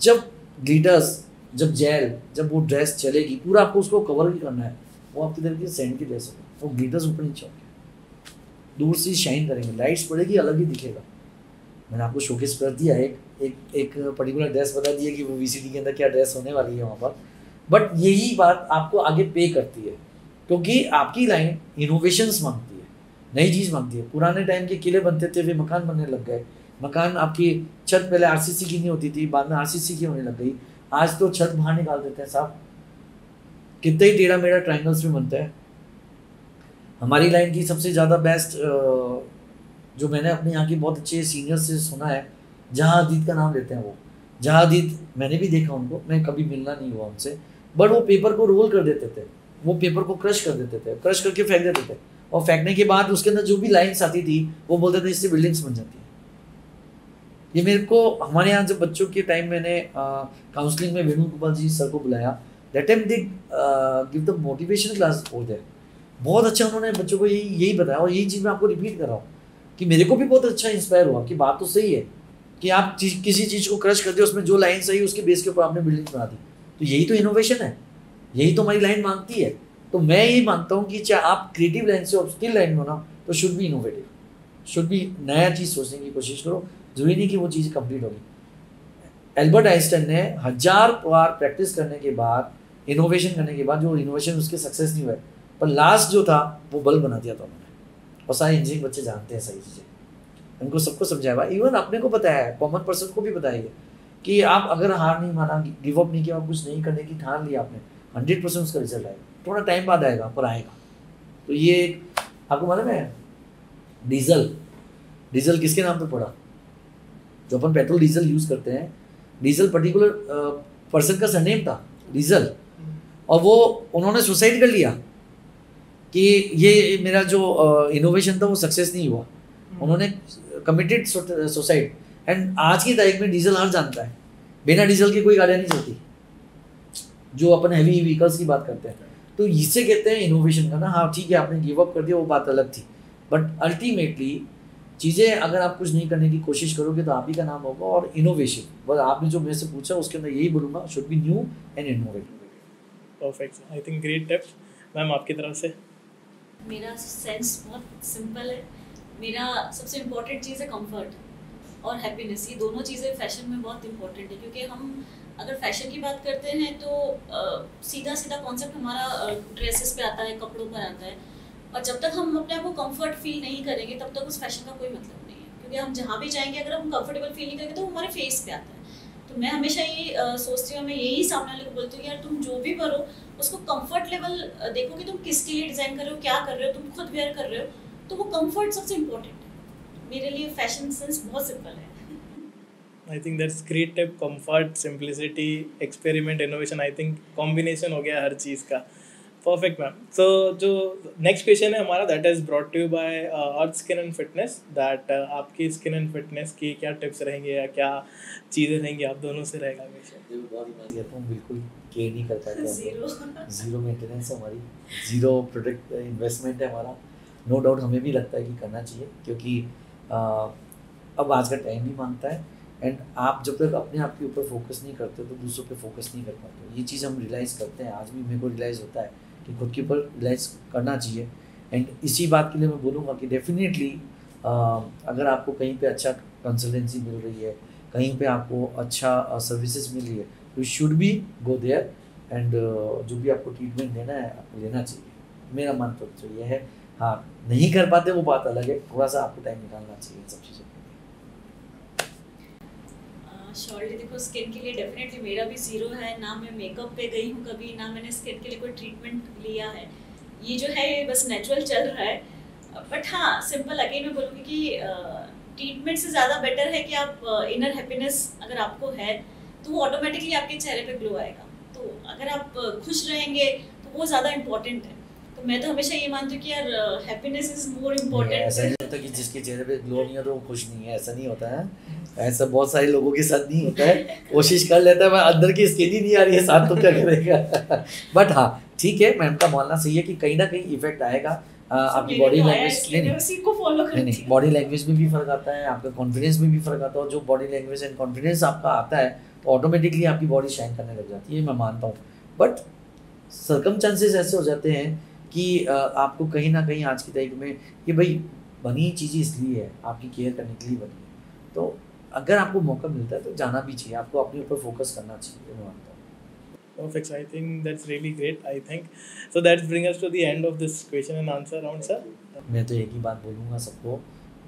जब ग्लिटर्स, जब जेल, जब वो ड्रेस चलेगी, पूरा आपको उसको कवर भी करना है, वो आपकी तरह की सैंड की ड्रेस होगी, वो ग्लिटर्स ऊपर नीचे होंगे, दूर से शाइन करेंगे, लाइट्स पड़ेगी, अलग ही दिखेगा। मैंने आपको शोकेस कर दिया, एक पर्टिकुलर ड्रेस बता दिया कि वो वीसीडी के अंदर क्या ड्रेस होने वाली है वहाँ पर। बट यही बात आपको आगे पे करती है, क्योंकि आपकी लाइन इनोवेशंस मांगती है, नई चीज़ मांगती है। पुराने टाइम के किले बनते थे, वे मकान बनने लग गए। मकान, आपकी छत पहले आरसीसी की नहीं होती थी, बाद में आरसीसी की होने लग गई। आज तो छत बाहर निकाल देते हैं साहब, कितना ही टेढ़ा मेढ़ा ट्रायंगल्स में बनता है। हमारी लाइन की सबसे ज़्यादा बेस्ट जो मैंने अपने यहाँ की बहुत अच्छे सीनियर्स से सुना है, जहाँ हदीद का नाम लेते हैं वो। जहाँ हदीद, मैंने भी देखा उनको, मैं कभी मिलना नहीं हुआ उनसे, बट वो पेपर को रोल कर देते थे, वो पेपर को क्रश कर देते थे, क्रश करके फेंक देते थे, और फेंकने के बाद उसके अंदर जो भी लाइन्स आती थी वो बोलते थे इससे बिल्डिंग्स बन जाती है। ये मेरे को हमारे यहाँ जब बच्चों के टाइम मैंने काउंसलिंग में वेणुगोपाल जी सर को बुलाया, that time they give the motivation class over there. बहुत अच्छा उन्होंने बच्चों को यही बताया, और यही चीज़ मैं आपको रिपीट कर रहा हूँ कि मेरे को भी बहुत अच्छा इंस्पायर हुआ कि बात तो सही है कि आप किसी चीज़ को क्रश करते हो, उसमें जो लाइन सही उसके बेस के ऊपर आपने बिल्डिंग बना दी। तो यही तो इनोवेशन है, यही तो हमारी लाइन मांगती है। तो मैं यही मानता हूँ कि चाहे आप क्रिएटिव लाइन से और स्किल लाइन में हो ना, तो should be innovative, should be नया चीज़ सोचने की कोशिश करो। जरूरी नहीं कि वो चीज़ कंप्लीट होगी। एल्बर्ट आइंस्टाइन ने 1000 बार प्रैक्टिस करने के बाद, इनोवेशन करने के बाद, जो इनोवेशन उसके सक्सेस नहीं हुए, पर लास्ट जो था वो बल्ब बना दिया था उन्होंने। और सारे इंजीनियरिंग बच्चे जानते हैं सही चीज़ें, उनको सबको समझाया, इवन अपने को पता है, कॉमन पर्सन को भी बताइए कि आप अगर हार नहीं माना, गिव अप नहीं किया, कुछ नहीं करने की ठान लिया आपने, 100% उसका रिजल्ट आएगा। थोड़ा टाइम बाद आएगा पर आएगा। तो ये आपको मालूम है डीजल किसके नाम पर पड़ा? जो अपन पेट्रोल डीजल यूज़ करते हैं, डीजल पर्टिकुलर पर्सन का सरनेम था डीजल, और वो उन्होंने सुसाइड कर लिया कि ये मेरा जो इनोवेशन था वो सक्सेस नहीं हुआ। उन्होंने कमिटेड सुसाइड। एंड आज की तारीख में डीजल हर जानता है, बिना डीजल की कोई गाड़ियाँ नहीं चलती, जो अपन हैवी व्हीकल्स की बात करते हैं। तो इससे कहते हैं इनोवेशन करना। हाँ ठीक है, आपने गिव अप कर दिया, वो बात अलग थी, बट अल्टीमेटली चीज़ें अगर आप कुछ नहीं करने की कोशिश करोगे तो आप ही का नाम होगा। और इनोवेशन, बस आपने जो मेरे से पूछा उसके अंदर यही बोलूँगा, should be new and innovative. Perfect, I think great tips. Ma'am आपकी तरफ से? मेरा सेंस बहुत सिंपल है। मेरा सबसे इम्पोर्टेंट चीज़ है कंफर्ट और हैप्पीनेस। ये दोनों चीज़ें फैशन में बहुत इंपॉर्टेंट है, क्योंकि हम अगर फैशन की बात करते हैं तो सीधा सीधा कॉन्सेप्ट हमारा ड्रेसेस पे आता है, कपड़ों पर आता है, और जब तक हम अपने आप को कंफर्ट फील नहीं करेंगे तब तक उस फैशन का कोई मतलब नहीं है। क्योंकि हम जहाँ भी जाएंगे, अगर हम कंफर्टेबल फील नहीं करेंगे तो हमारे फेस पे आता है। तो मैं हमेशा ये सोचती हूँ, मैं यही सामने वाले को बोलती हूँ, यार तुम जो भी करो उसको कंफर्ट लेवल देखो कि तुम किसके लिए डिज़ाइन कर रहे हो, क्या कर रहे हो, तुम खुद वेयर कर रहे हो, तो वो कंफर्ट सबसे इम्पोर्टेंट है। मेरे लिए फैशन सेंस बहुत सिंपल है। I think that's great tip. Comfort, simplicity, experiment, innovation, I think combination हो गया हर चीज़ का। Perfect ma'am. सो जो नेक्स्ट क्वेश्चन है हमारा, that is brought to you by earth skin and fitness, दैट आपकी स्किन एंड फिटनेस की क्या टिप्स रहेंगे या क्या चीज़ें रहेंगी, आप दोनों से रहेगा क्वेश्चन। ये तो बिल्कुल केयर नहीं करता है, जीरो मेंटेनेंस है हमारी, जीरो प्रोडक्ट इन्वेस्टमेंट है हमारा। नो डाउट हमें भी लगता है कि करना चाहिए, क्योंकि अब आज का टाइम भी मांगता है, एंड आप जब तक अपने आप के ऊपर फोकस नहीं करते तो दूसरों पे फोकस नहीं कर पाते। ये चीज़ हम रियलाइज़ करते हैं, आज भी मेरे को रियलाइज़ होता है कि खुद के ऊपर रियलाइज़ करना चाहिए। एंड इसी बात के लिए मैं बोलूँगा कि डेफिनेटली अगर आपको कहीं पे अच्छा कंसल्टेंसी मिल रही है, कहीं पे आपको अच्छा सर्विसेज मिल रही है, you should be go there, एंड जो भी आपको ट्रीटमेंट देना है आपको लेना चाहिए। मेरा मानना तो ये है। हाँ, नहीं कर पाते वो बात अलग है, थोड़ा सा आपको टाइम निकालना चाहिए इन सब चीज़ों के लिए। श्योरली देखो, स्किन के लिए डेफिनेटली मेरा भी जीरो है। ना मैं मेकअप पे गई हूँ कभी, ना मैंने स्किन के लिए कोई ट्रीटमेंट लिया है। ये जो है ये बस नेचुरल चल रहा है। बट हाँ, सिंपल अगेन मैं बोलूँगी कि ट्रीटमेंट से ज़्यादा बेटर है कि आप इनर हैप्पीनेस अगर आपको है तो वो ऑटोमेटिकली आपके चेहरे पे ग्लो आएगा। तो अगर आप खुश रहेंगे तो वो ज़्यादा इम्पोर्टेंट है। तो मैं तो हमेशा ये मानती हूँ कि यार हैप्पीनेस इज मोर इम्पोर्टेंट। ऐसा नहीं होता कि जिसके चेहरे पे ग्लो नहीं है तो वो खुश नहीं है, ऐसा नहीं होता है। ऐसा बहुत सारे लोगों के साथ नहीं होता है। कोशिश कर लेता है, मैं अंदर की स्किन ही नहीं आ रही है साथ, तो क्या करेगा। बट हाँ ठीक है, मैम का मानना सही है कि कहीं ना कहीं इफेक्ट आएगा आपकी बॉडी लैंग्वेज। नहीं, बॉडी लैंग्वेज में भी फर्क आता है, आपका कॉन्फिडेंस में भी फर्क आता है। और जो बॉडी लैंग्वेज एंड कॉन्फिडेंस आपका आता है तो ऑटोमेटिकली आपकी बॉडी शाइन करने लग जाती है, मैं मानता हूँ। बट सर्कमस्टेंसेस ऐसे हो जाते हैं कि आपको कहीं ना कहीं आज की तारीख में कि भाई बनी चीज़ें इसलिए है, आपकी केयर करने के लिए बनी है। तो अगर आपको मौका मिलता है तो जाना भी चाहिए, आपको अपने ऊपर फोकस करना चाहिए, मैं मानता हूँ। Perfect. I think that's really great. I think so. That brings us to the end of this question and answer round, sir. मैं तो एक ही बात बोलूँगा सबको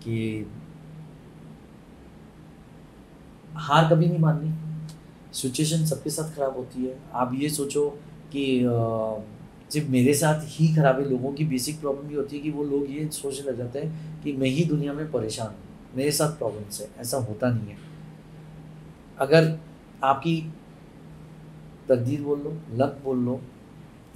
कि हार कभी नहीं माननी। सिचुएशन सबके साथ ख़राब होती है। आप ये सोचो कि सिर्फ मेरे साथ ही खराब है, लोगों की बेसिक प्रॉब्लम ये होती है कि वो लोग ये सोचने लग जाते हैं कि मैं ही दुनिया में परेशान हूँ, मेरे साथ प्रॉब्लम्स है। ऐसा होता नहीं है। अगर आपकी तकदीर बोल लो, लक बोल लो,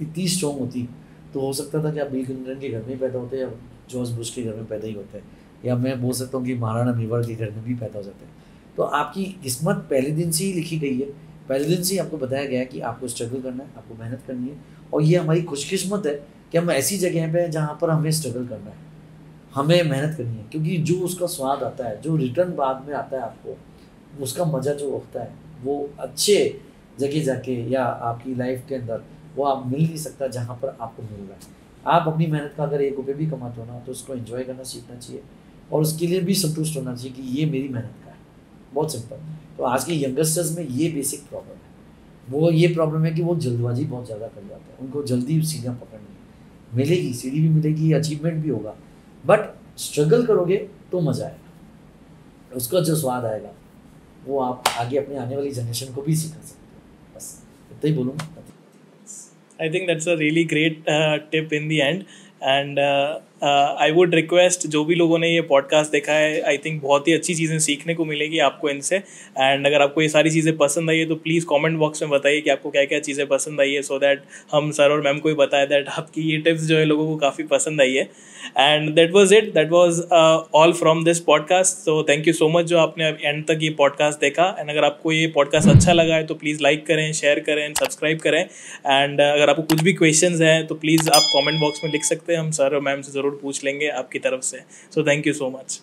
इतनी स्ट्रॉन्ग होती तो हो सकता था कि आप बिल क्लिंटन के घर में पैदा होते या जॉर्ज बुश के घर में पैदा ही होते हैं, या मैं बोल सकता हूँ कि महाराणा मेवाड़ के घर में भी पैदा हो जाते हैं। तो आपकी किस्मत पहले दिन से ही लिखी गई है, पहले दिन से ही आपको बताया गया है कि आपको स्ट्रगल करना है, आपको मेहनत करनी है। और ये हमारी खुशकिस्मत है कि हम ऐसी जगह पे हैं जहाँ पर हमें स्ट्रगल करना है, हमें मेहनत करनी है। क्योंकि जो उसका स्वाद आता है, जो रिटर्न बाद में आता है आपको, उसका मज़ा जो होता है वो अच्छे जगह जाके या आपकी लाइफ के अंदर वो आप मिल नहीं सकता जहाँ पर आपको मिल रहा है। आप अपनी मेहनत का अगर 1 रुपये भी कमाते हो ना तो उसको एंजॉय करना सीखना चाहिए, और उसके लिए भी संतुष्ट होना चाहिए कि ये मेरी मेहनत का है। बहुत सिंपल। तो आज के यंगस्टर्स में ये बेसिक प्रॉब्लम है। वो ये प्रॉब्लम है कि वो जल्दबाजी बहुत ज़्यादा कर जाते हैं, उनको जल्दी सीढ़ियाँ पकड़नी मिलेगी, सीढ़ी भी मिलेगी, अचीवमेंट भी होगा, बट स्ट्रगल करोगे तो मज़ा आएगा, उसका जो स्वाद आएगा वो आप आगे अपने आने वाली जनरेशन को भी सिखा सकते हो। बस इतना ही बोलूँगा। I think that's a really great tip in the end, and I would request जो भी लोगों ने ये पॉडकास्ट देखा है, आई थिंक बहुत ही अच्छी चीज़ें सीखने को मिलेगी आपको इनसे। एंड अगर आपको ये सारी चीज़ें पसंद आई है तो प्लीज़ कमेंट बॉक्स में बताइए कि आपको क्या क्या चीज़ें पसंद आई है, सो दैट हम सर और मैम को भी बताएं दैट आपकी ये टिप्स जो है लोगों को काफ़ी पसंद आई है। And that was it, that was all from this podcast. So thank you so much जो आपने एंड तक ये पॉडकास्ट देखा। एंड अगर आपको ये पॉडकास्ट अच्छा लगा है तो प्लीज़ लाइक करें, शेयर करें, सब्सक्राइब करें। एंड अगर आपको कुछ भी क्वेश्चंस हैं तो प्लीज़ आप कमेंट बॉक्स में लिख सकते हैं, हम सर और मैम से ज़रूर पूछ लेंगे आपकी तरफ से। So thank you so much.